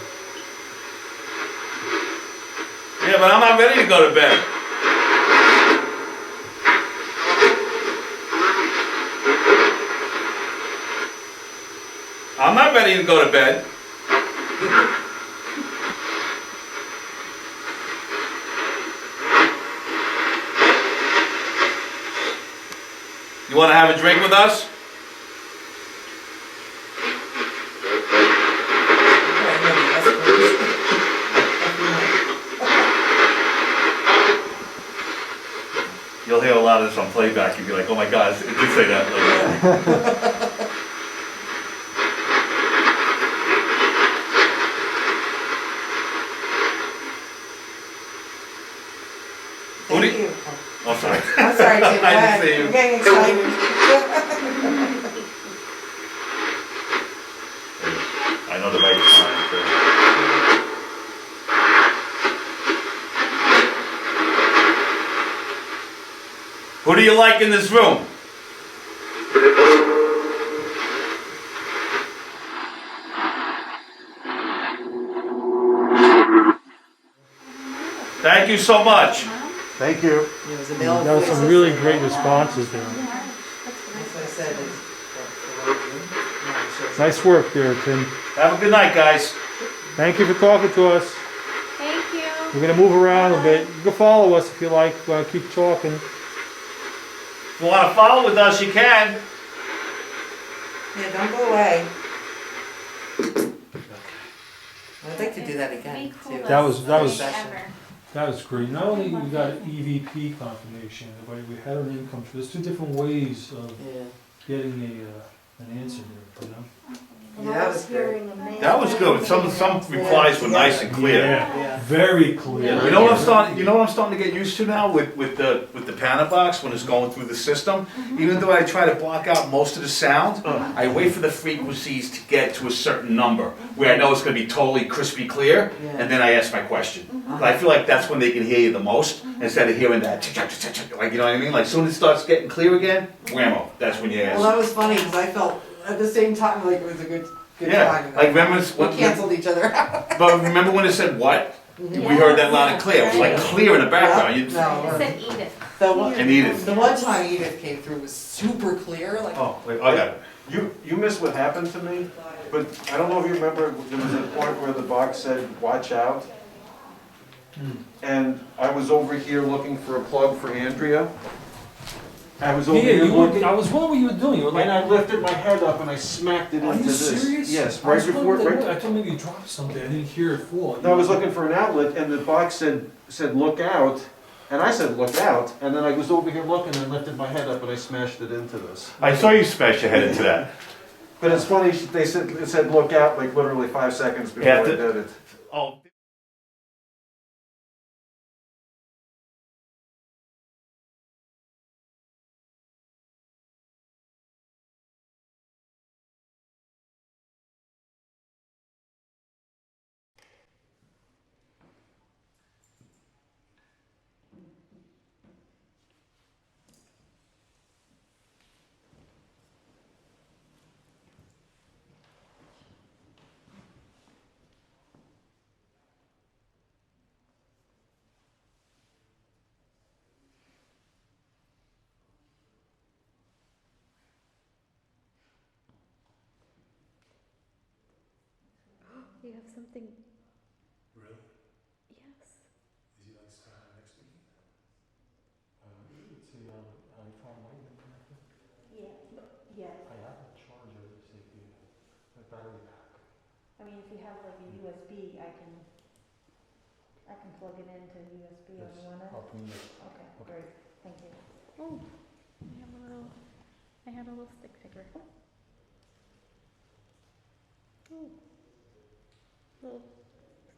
Yeah, but I'm not ready to go to bed. I'm not ready to go to bed. You want to have a drink with us? You'll hear a lot of this on playback. You'll be like, oh my God, it did say that. Thank you. Oh, sorry. I'm sorry, Tim. I didn't see you. I'm getting excited. I know the right time. Who do you like in this room? Thank you so much. Thank you. It was a male That was voice. some really great responses there. That's what I said. Nice work there, Tim. Have a good night, guys. Thank you for talking to us. Thank you. We're going to move around a bit. You can follow us if you like. Keep talking. If you want to follow with us, you can. Yeah, don't go away. I'd like to do that again, too. That was Ever. That was great. Not only we got EVP confirmation, but we had an income. There's two different ways of getting an answer here, you know? Yeah, that was great. That was good. Some replies were nice and clear. Yeah, very clear. You know what I'm starting? You know what I'm starting to get used to now with the panic box when it's going through the system. Even though I try to block out most of the sound, I wait for the frequencies to get to a certain number where I know it's going to be totally crispy clear, and then I ask my question. I feel like that's when they can hear you the most instead of hearing that, like, you know what I mean? Like, soon as it starts getting clear again, whammo, that's when you ask. Well, that was funny because I felt at the same time like it was a good time. Like remember we canceled each other out. But remember when it said what? We heard that loud and clear. It was like clear in the background. You- No, It said Edith. And Edith. The one time Edith came through was super clear, like. Oh, Wait, I got it. you missed what happened to me, but I don't know if you remember, there was a point where the box said, "Watch out." And I was over here looking for a plug for Andrea. I was over here looking. I was wondering what you were doing. You were like, And I lifted my head up and I smacked it are into you this. serious? Yes, I right was before. wondering, Right, I thought maybe you dropped something. I didn't hear it fall. no, I was looking for an outlet and the box said look out. And I said look out. And then I was over here looking and lifted my head up and I smashed it into this. I saw you smash your head into that. But it's funny, it said look out like literally 5 seconds before I did it. Oh. You have something. Really? Yes. Is he like standing next to me? It's a iPhone light. Yeah, yeah. I have a charger, safety, a battery pack. I mean, if you have like a USB, I can plug it into USB on one end. I'll put it. Okay, great, thank you. Oh, I had a little stick figure. Oh, little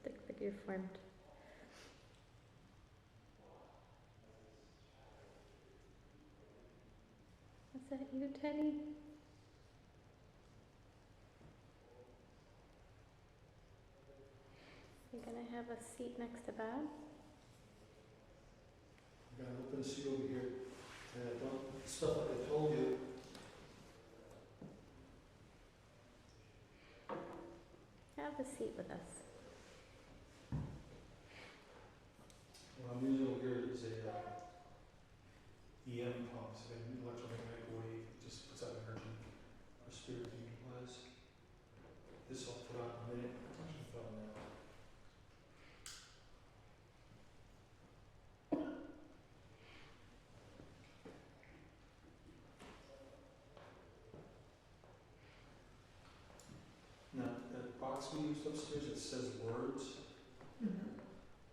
stick figure formed. Is that you, Teddy? You're gonna have a seat next to Bob? I'm gonna open the seat over here. And I don't, stuff like I told you. Have a seat with us. What I'm using over here is a EM pump, so an electromagnetic wave, it just puts out energy for spirit to utilize. This I'll put out in a minute. Actually, put on now. Now, that box we used upstairs, it says words.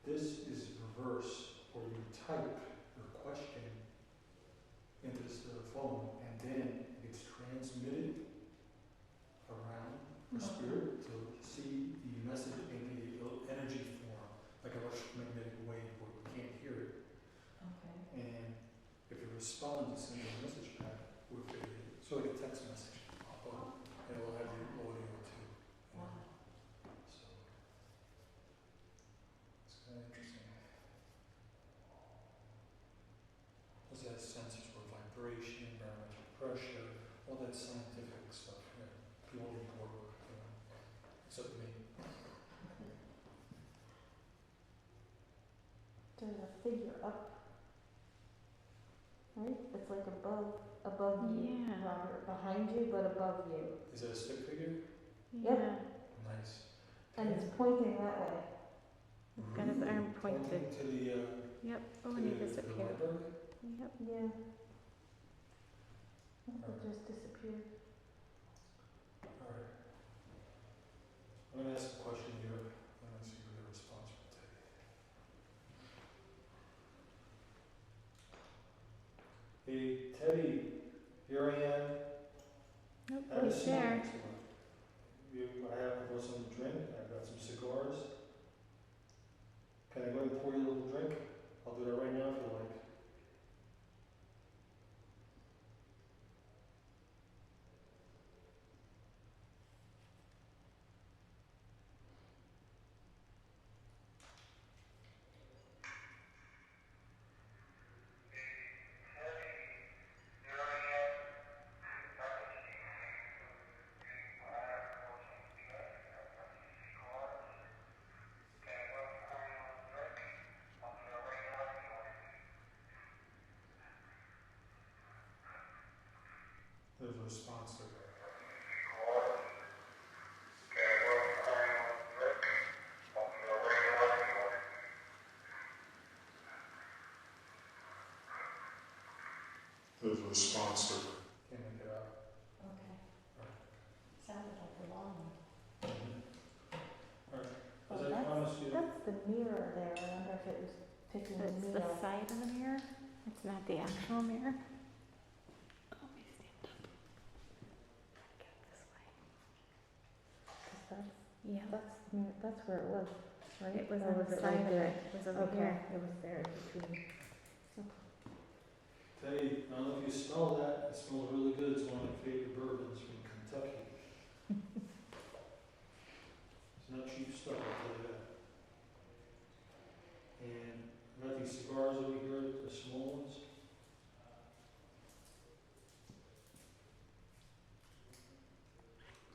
This is reverse, where you type your question into this phone, and then it gets transmitted around for spirit to see the message in the energy form, like an electromagnetic wave where you can't hear it. Okay. And if it responds, send a message back with a, so like a text message pop up, and it will have the audio too. Wow. So it's kind of interesting. Plus it has sensors for vibration, barometric pressure, all that scientific stuff. Yeah. People need more work, except me. There's a figure up, right? It's like above you, Yeah. Robert, behind you, but above you. Is that a stick figure? Yep. Nice. And it's pointing that way. He's got his arm pointed. Pointing to the, Yep. Oh, to and he the disappeared. library? Yep. Yeah. It just disappeared. Alright. I'm gonna ask a question here. I'm gonna see what the response will take. Hey, Teddy, here I am. Nope, Have a he's seat there. next to me. I have brought some drink. I've got some cigars. Can I go and pour you a little drink? I'll do that right now if you like. There's a response to that. There's a response to that. Can't make it out. Okay. Sounded like a long one. All right. Oh, As I promised you. that's the mirror there. I wonder if it was picking the It's mirror. the side of the mirror. It's not the actual mirror. Oh, we stand up. Get this way. 'Cause Yeah. that's where it was, right? It was Or on the it side right of there? it. It was over Okay, here. it was there between. Teddy, I don't know if you smell that. It smells really good. It's one of my favorite bourbons from Kentucky. It's not cheap stuff, I'll tell you that. And I got these cigars over here, the small ones.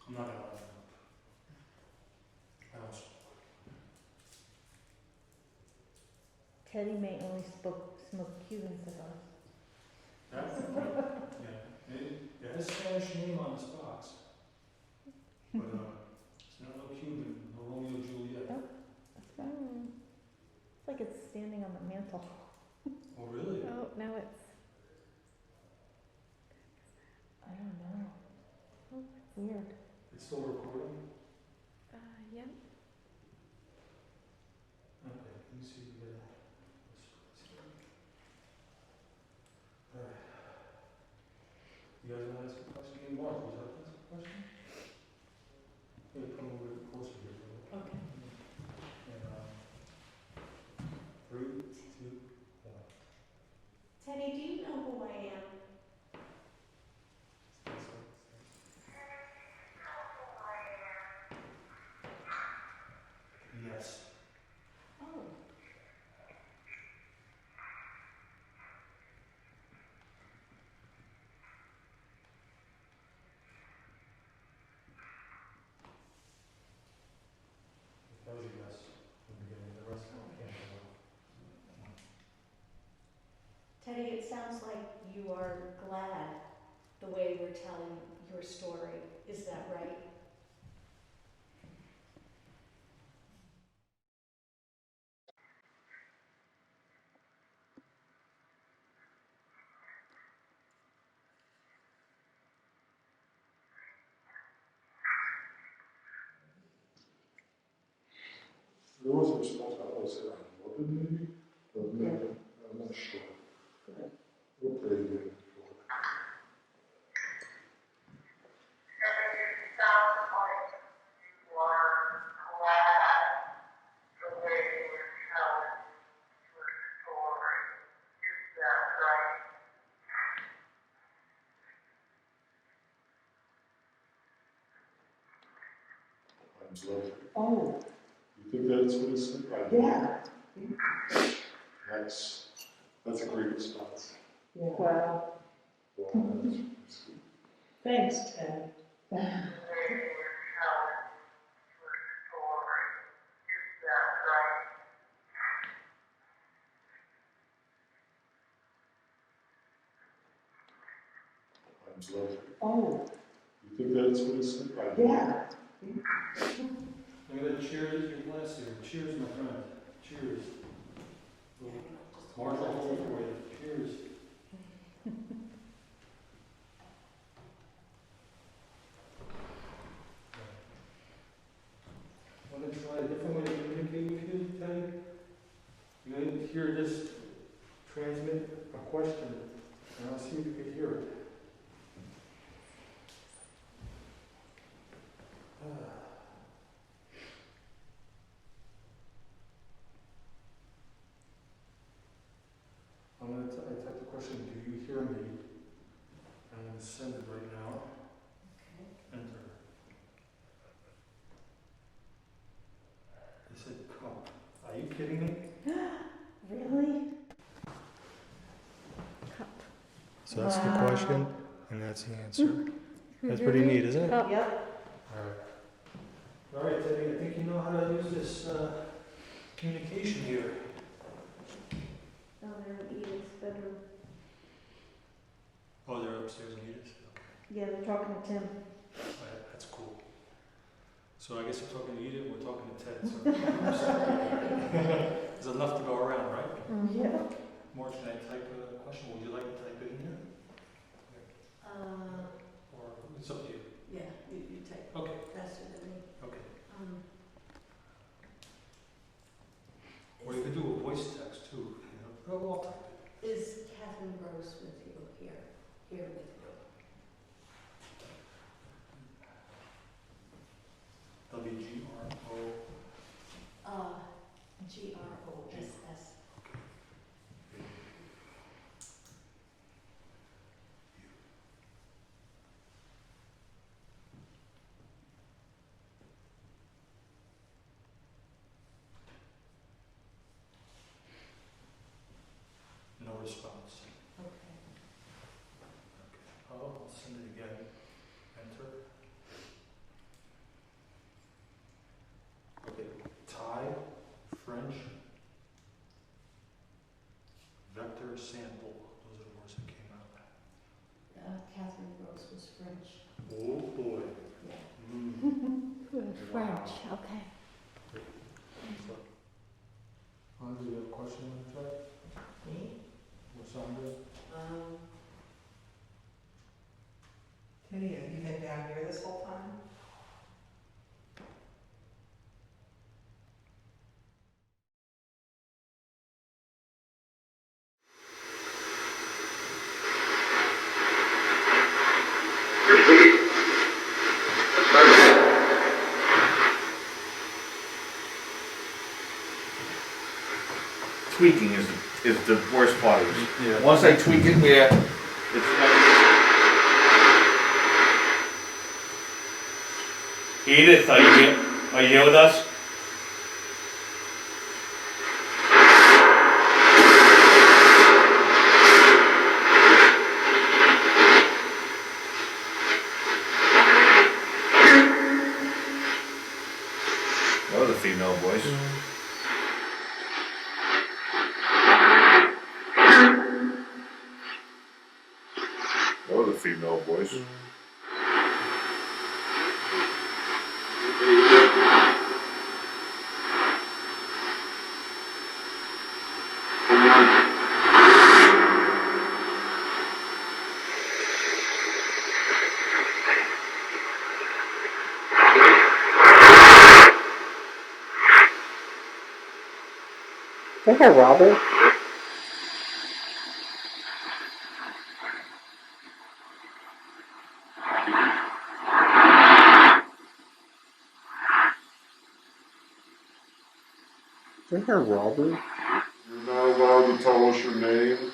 I'm not gonna line them up. I don't smoke. Teddy may only smoke Cuban cigars. That's yeah. It has a Spanish name on this box. But it's not no Cuban, no Romeo and Juliet. Oh, it's like it's standing on the mantle. Oh, really? Oh, now it's. I don't know. Oh, it's weird. It's still recording? Yep. Okay, let me see if we get Alright. You guys want to ask a question? Mark, was that a question? Yeah, come over closer here. Okay. And, 3, 2, 1. Teddy, do you know who I am? Yes. Oh. That was a yes. In the beginning, the rest I can't remember. Teddy, it sounds like you are glad the way we're telling your story. Is that right? There was a response, I don't say I love it maybe, but maybe, I'm not sure. We'll play it again. Oh, You think that's what it's like? yeah. That's a great response. Yeah. Wow. Wow, that's good. Thanks, Ted. Oh, You think that's what it's like? yeah. I'm going to cheers your glass here. Cheers, my friend. Cheers. Marshall, hold it for you. Cheers. Want to try a different way to communicate with you, Teddy? You're going to hear this transmit a question, and I'll see if you can hear it. I type the question, do you hear me? I'm going to send it right now. Okay. Enter. It said cup. Are you kidding me? Really? Cup. So that's the Wow. question, and that's the answer. That's pretty neat, isn't it? Cup. Yep. All right, Teddy, I think you know how to use this communication here. Oh, they're in Edith's bedroom. Oh, they're upstairs in Edith? Yeah, they're talking to Tim. That's cool. So I guess you're talking to Edith, we're talking to Ted, so. There's enough to go around, right? Yeah. Marge, can I type a question? Would you like to type it in here? Or it's up to you. Yeah, you type Okay. faster than me. Okay. Or Is, you could do a voice text too, you know. Oh, I'll type it. is Catherine Gross with you here? Here with you? WGRO. GROSS. No response. Okay. Oh, I'll send it again. Enter. Okay, Thai, French, vector, sample. Those are the words that came out. Catherine Gross was French. Oh boy. Yeah. Good, French, okay. Andre, you have a question on the chart? Me? Or Sandra? Penny, have you been down here this whole time? Tweaking is the worst part of it. Yeah. Once I tweak it where it's Edith, are you here? Are you here with us? That was a female voice. That was a female voice. Is that Robert? Is that Robert? You're not allowed to tell us your name.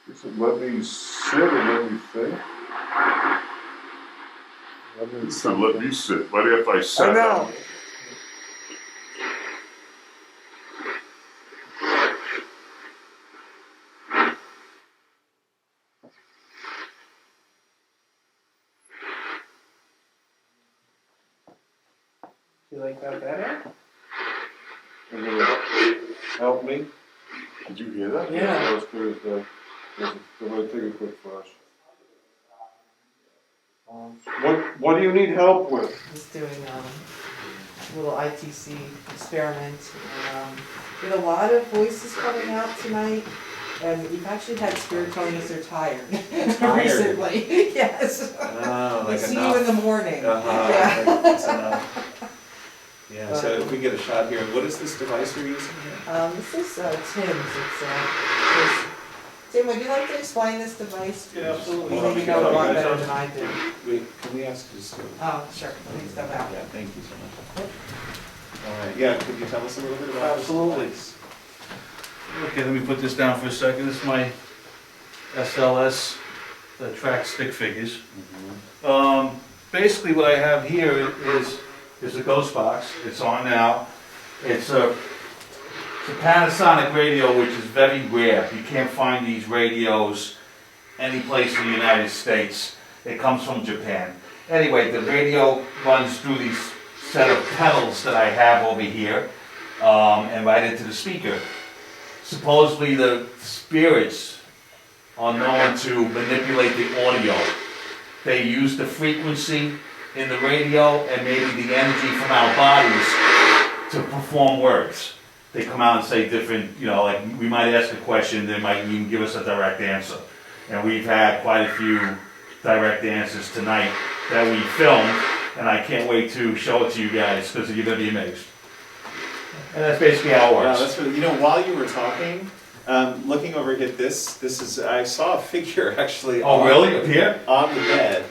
Does it let me sit or let me think? It said let me sit. What if I sat down? You like that better? Help me? Did you hear that? Yeah. That was clear as day. I'm going to take a quick flash. What do you need help with? Just doing a little ITC experiment. We had a lot of voices coming out tonight, and we've actually had spirit telling us they're tired, recently. Yes. Oh, They like see enough. you in the morning. Yeah. That's enough. Yeah, so if we get a shot here, what is this device we're using here? This is Tim's. Tim, would you like to explain this device? Yeah, absolutely. You think you know a lot better than I do. Wait, can we ask just to... Oh, sure. Please step out. Yeah, thank you so much. All right, yeah, could you tell us a little bit about Absolutely. this? Okay, let me put this down for a second. This is my SLS that tracks stick figures. Basically what I have here is a ghost box. It's on now. It's a Panasonic radio, which is very rare. You can't find these radios any place in the United States. It comes from Japan. Anyway, the radio runs through these set of pedals that I have over here and right into the speaker. Supposedly the spirits are known to manipulate the audio. They use the frequency in the radio and maybe the energy from our bodies to perform words. They come out and say different, like we might ask a question, they might even give us a direct answer. And we've had quite a few direct answers tonight that we filmed, and I can't wait to show it to you guys because you're going to be amazed. And that's basically how it works. Yeah, that's really, while you were talking, looking over at this is, I saw a figure actually. Oh, really? Up here? On the bed.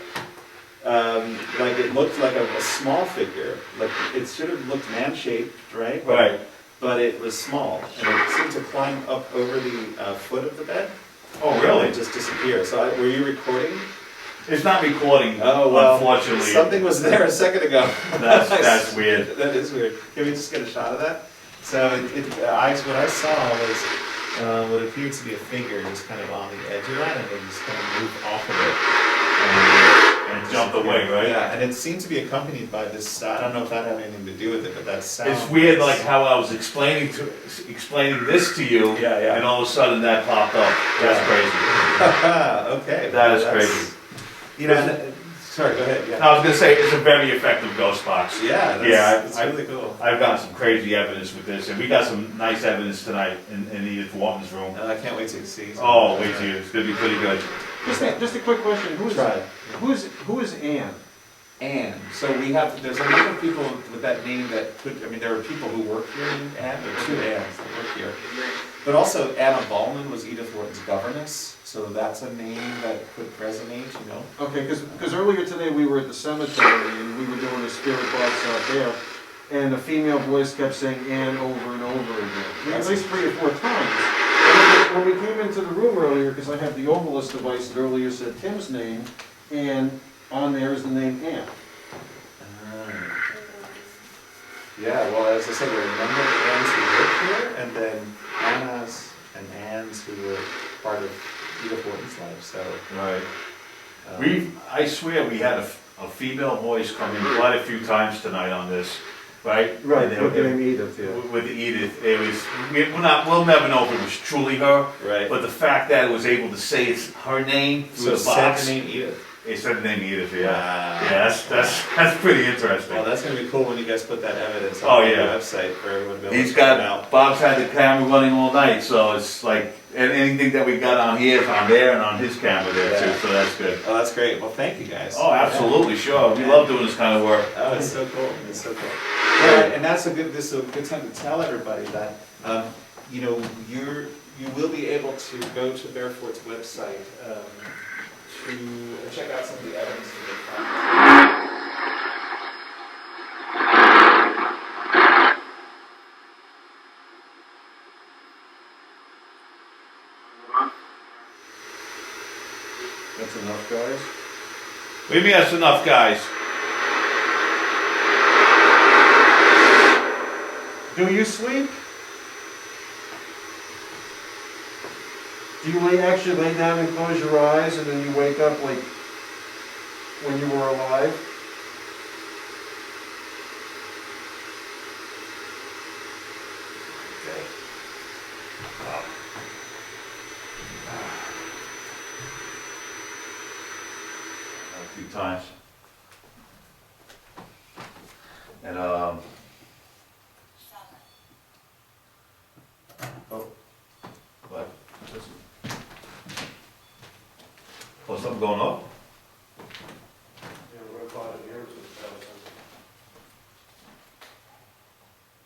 Like it looked like a small figure. Like it should have looked man-shaped, right? Right. But it was small, and it seemed to climb up over the foot of the bed. Oh, really? And just disappear. So were you recording? It's not recording, unfortunately. Something was there a second ago. That's weird. That is weird. Can we just get a shot of that? So what I saw was what appeared to be a figure just kind of on the edge of that, and it just kind of moved off of it. And jumped away, right? Yeah, and it seemed to be accompanied by this, I don't know if that had anything to do with it, but that sound. It's weird, like how I was explaining this to you, and all of a sudden that popped up. That's crazy. Okay. That is crazy. Sorry, go ahead. Yeah. I was going to say, it's a very effective ghost box. Yeah, that's really cool. I've gotten some crazy evidence with this, and we got some nice evidence tonight in Edith Wharton's room. I can't wait to see. Oh, wait till you. It's going to be pretty good. Just a quick question. Who is Anne? Anne. So there's a lot of people with that name that could, there are people who work here in Anne. There are two Annes that work here. But also Anna Ballman was Edith Wharton's governess, so that's a name that could resonate, Okay, because earlier today we were at the cemetery and we were doing a spirit box out there, and a female voice kept saying Anne over and over again, at least 3 or 4 times. And when we came into the room earlier, because I have the Ovilus device that earlier said Tim's name, and on there is the name Anne. Yeah, well, as I said, there are a number of Annes who work here, and then Annas and Annes who were part of Edith Wharton's life, so. Right. I swear we had a female voice come in quite a few times tonight on this, right? Right, with the name Edith, yeah. With Edith, it was, we'll never know if it was truly her, right. But the fact that it was able to say it's her name through the box. So it said the name Edith. It said the name Edith, yeah. Yeah, that's pretty interesting. Well, that's going to be cool when you guys put that evidence on the website for everyone to be able to check it out. Bob's had the camera running all night, so it's like, and anything that we got on here is on there and on his camera there too, so that's good. Oh, that's great. Well, thank you guys. Oh, absolutely, sure. We love doing this kind of work. Oh, it's so cool. It's so cool. Yeah, and this is a good time to tell everybody that, you will be able to go to Bearfort's website to check out some of the evidence that they found. That's enough, guys. What do you mean that's enough, guys? Do you sleep? Do you actually lay down and close your eyes and then you wake up like when you were alive? A few times. And what? Oh, something going on? Yeah, we're about it here.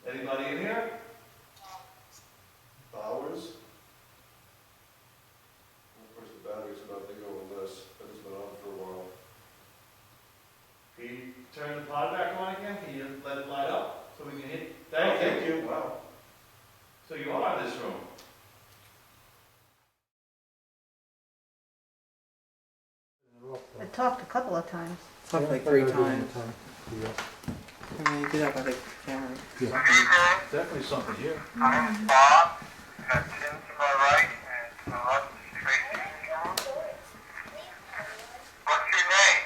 Anybody in here? Bowers? Of course, the battery's about to go on this, but it's been on for a while. Can you turn the pod back on again? Can you let it light up so we can hit? Thank you. Wow. So you are in this room. I talked a couple of times. Talked like 3 times. I mean, you did that by the camera. Definitely something here. I'm Bob. Got Tim to my right and to my left is Tracy. What's your name?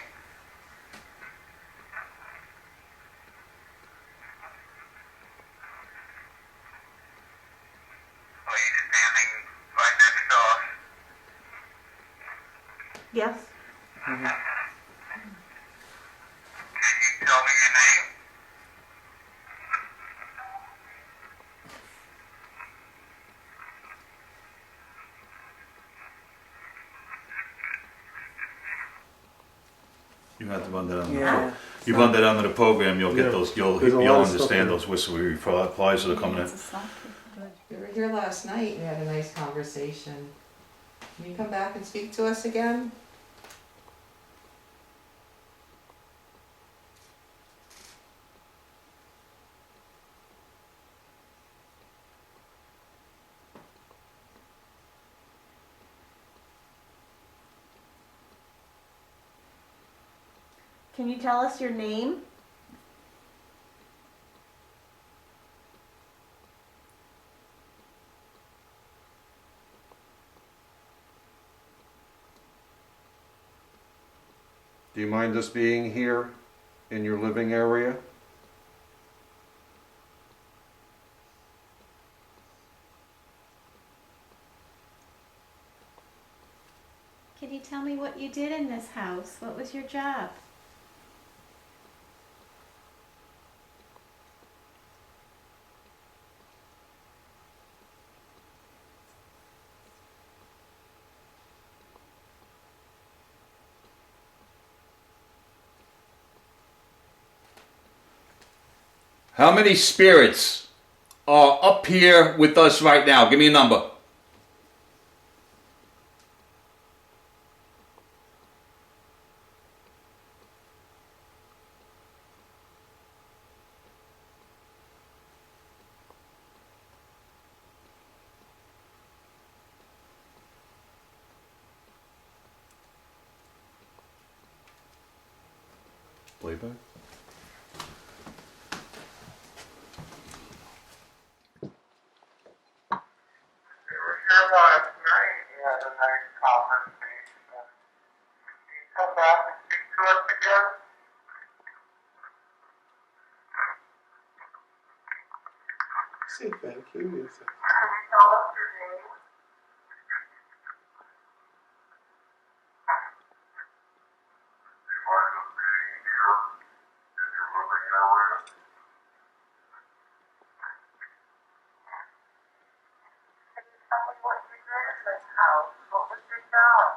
Are you standing right next to us? Yes. Can you tell me your name? You have to run that under Yeah. you run that under the program, you'll get Yeah. those, you'll There's a lot of stuff understand there. those whistle replies that are coming in. You were here last night, we had a nice conversation. Can you come back and speak to us again? Can you tell us your name? Do you mind us being here in your living area? Can you tell me what you did in this house? What was your job? How many spirits are up here with us right now? Give me a number. Playback? Here last night, we had a nice conversation. Can you come back and speak to us again? Say thank you. Can you tell us your name? You are just being here in your living area. Can you tell me what you did in this house? What was your job?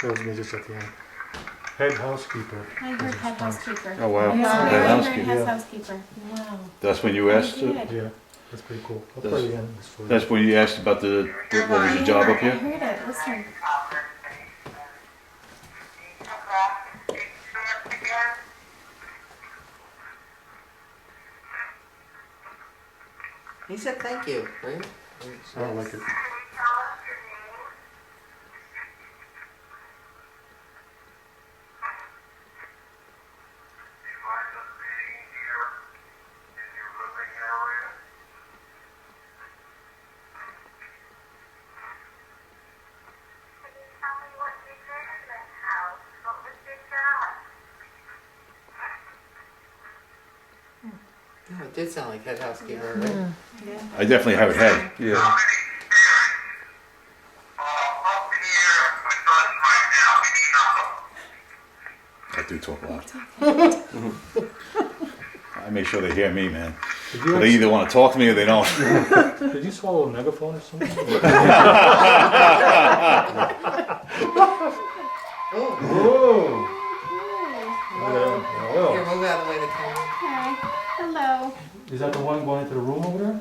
That was me just at the end. Head housekeeper. I heard head housekeeper. Oh, wow. Yeah, Head I housekeeper. heard head Yeah. housekeeper. Wow. That's when you asked. I did. Yeah, that's pretty cool. I'll That's- play the end of the story. That's when you asked about the what was the job up I here. heard it. Listen. Can you come back and speak to us again? He said thank you, right? I don't like it. Can you tell us your name? Do you mind us being here in your living area? Can you tell me what you did in this house? What was your job? No, it did sound like head housekeeper, right? I definitely have it head. Yeah. How many spirits are up here with us right now? Can you tell us? I do talk loud. I make sure they hear me, man. Did you, But they either want to talk to me or they don't. did you swallow a megaphone or something? Oh, Oh. here, move out of the way, the camera. Hi. Hello. Is that the one going into the room over there?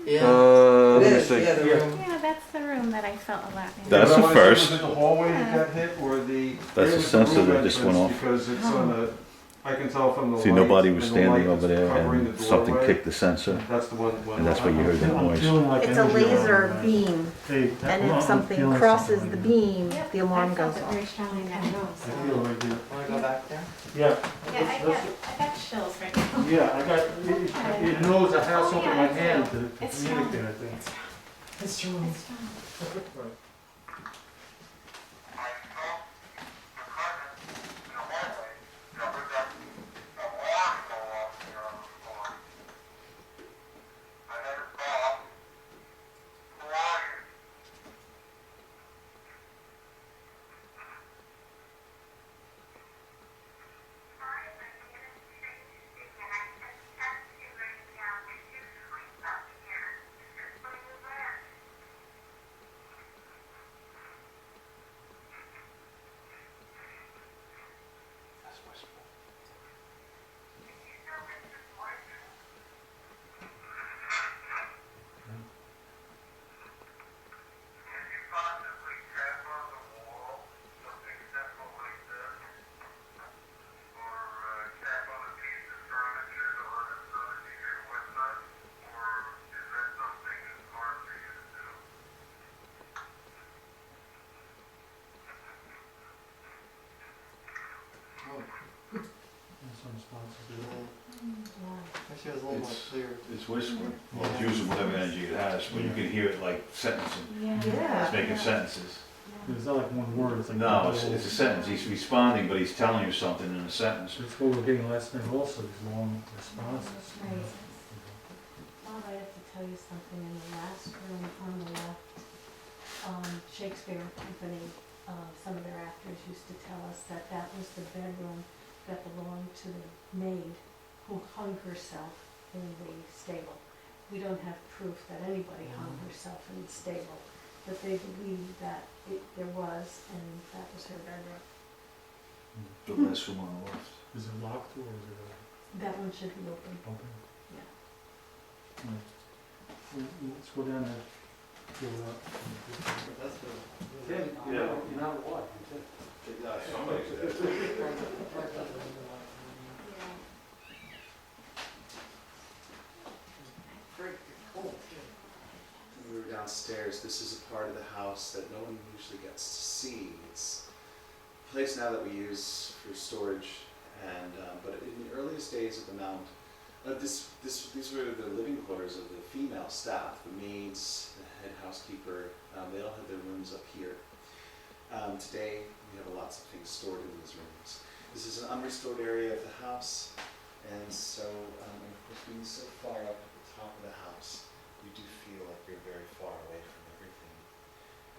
Yeah, Let it me is, see. yeah, the Yeah. room. Yeah, that's the room that I felt a lot in. That's But I the wanna say, first. Was it the hallway that got hit or the? That's it the was sensor room that just went entrance off. Because it's on a, I can tell from the See, light nobody was and the light standing over that's there, covering and the something doorway. kicked the sensor, That's the one. and that's where you heard that I'm noise. feeling like It's a energy around laser that. beam, Hey, and I'm if something feeling crosses something the right beam, the alarm goes I felt it off. very strongly in that nose. now. I feel right here. Wanna go back there? Yeah. Yeah, I got chills right now. Yeah, I got, it knows I have something in my hand to It's communicate, I think. It's true. It's strong. Right. feels a little more clear. It's whispering. Well, it's using whatever energy it has, but you can hear it like sentencing. Yeah. It's making sentences. It's not like one word, it's like. No, it's a sentence. He's responding, but he's telling you something in a sentence. That's what we're getting last night also, these long responses. Right. Bob, I have to tell you something. In the last room on the left, Shakespeare Company, some of their actors used to tell us that that was the bedroom that belonged to the maid who hung herself in the stable. We don't have proof that anybody hung herself in the stable, but they believe that there was, and that was her bedroom. The last room on the left. Is it locked or is it That one should be open. open? Yeah. Let's go down there. Go up. You're not what? When we were downstairs, this is a part of the house that no one usually gets to see. It's a place now that we use for storage, and but in the earliest days of the mount, these were the living quarters of the female staff, the maids, the head housekeeper. They all had their rooms up here. Today, we have lots of things stored in these rooms. This is an unrestored area of the house, and so, and of course, being so far up at the top of the house, you do feel like you're very far away from everything.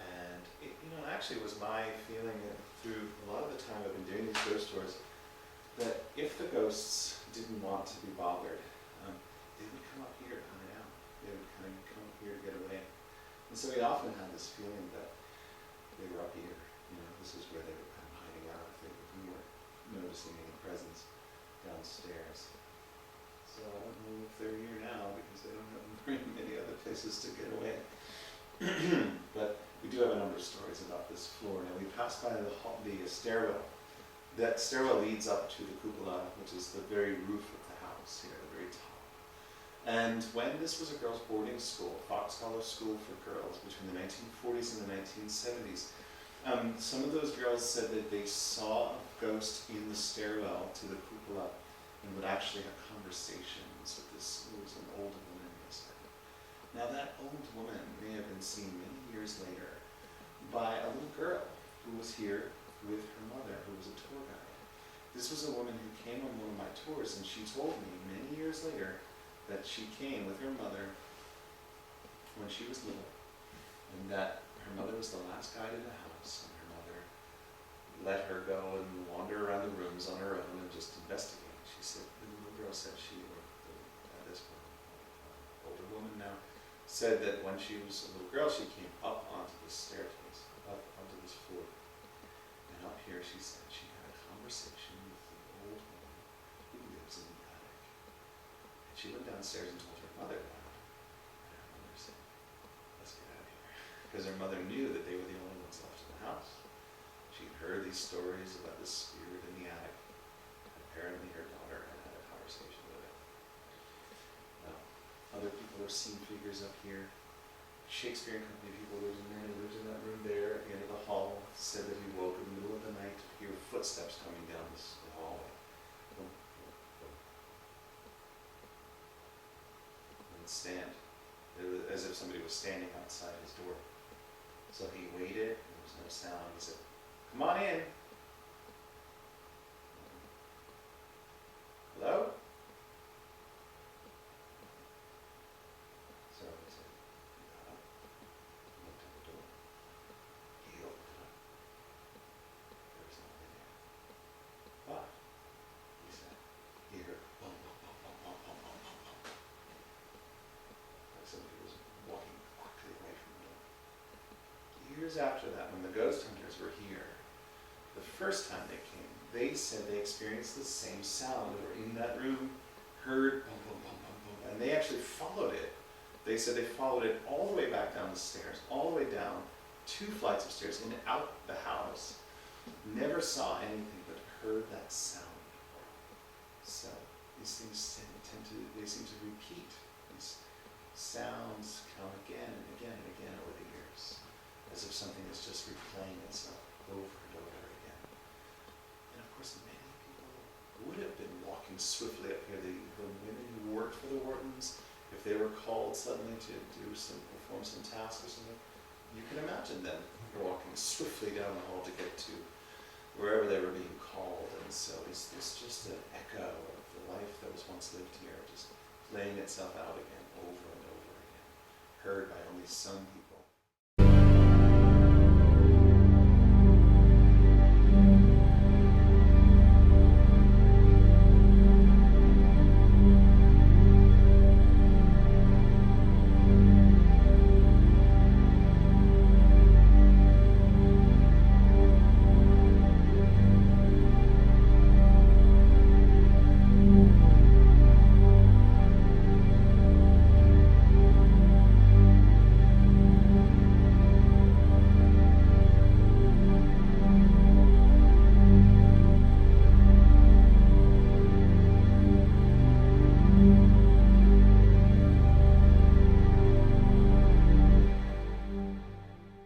And it, actually, it was my feeling that through a lot of the time I've been doing these ghost tours, that if the ghosts didn't want to be bothered, they would come up here to hide out. They would kind of come up here to get away. And so we often had this feeling that they were up here. This is where they were kind of hiding out if we weren't noticing any presence downstairs. So I don't know if they're here now because they don't have very many other places to get away. But we do have a number of stories about this floor. Now we passed by the stairwell. That stairwell leads up to the cupola, which is the very roof of the house here, the very top. And when this was a girls' boarding school, Fox Scholar School for Girls, between the 1940s and the 1970s, some of those girls said that they saw a ghost in the stairwell to the cupola and would actually have conversations with this, who was an old woman, they said. Now that old woman may have been seen many years later by a little girl who was here with her mother, who was a tour guide. This was a woman who came on one of my tours, and she told me many years later that she came with her mother when she was little, and that her mother was the last guide in the house, and her mother let her go and wander around the rooms on her own and just investigate. She said, the little girl said this older woman now, said that when she was a little girl, she came up onto the staircase, up onto this floor. And up here, she said she had a conversation with the old woman who lives in the attic. And she went downstairs and told her mother about it. And her mother said, let's get out of here. Because her mother knew that they were the only ones left in the house. She'd heard these stories about this spirit in the attic. Apparently her daughter had had a conversation with it. Other people have seen figures up here. Shakespeare Company people lived in there, lived in that room there at the end of the hall, said that he woke in the middle of the night to hear footsteps coming down the hallway. Boom, boom, boom. And stand. It was as if somebody was standing outside his door. So he waited, there was no sound. He said, come on in. Hello? So he said, he got up, looked at the door. He opened it up. There was nobody there. But, he said, he heard boom, boom, boom, boom, boom, boom, boom, boom, boom. Like somebody was walking quickly away from the door. Years after that, when the ghost hunters were here, the first time they came, they said they experienced the same sound. They were in that room, heard boom, boom, boom, boom, boom, and they actually followed it. They said they followed it all the way back down the stairs, all the way down 2 flights of stairs and out the house. Never saw anything but heard that sound. So these things they seem to repeat. These sounds come again and again and again over the years, as if something is just replaying itself over and over again. And of course, many people would have been walking swiftly up here. The women who worked for they were called suddenly to perform some task or something, you can imagine them walking swiftly down the hall to get to wherever they were being called. And so it's just an echo of the life that was once lived here, just playing itself out again over and over again, heard by only some people.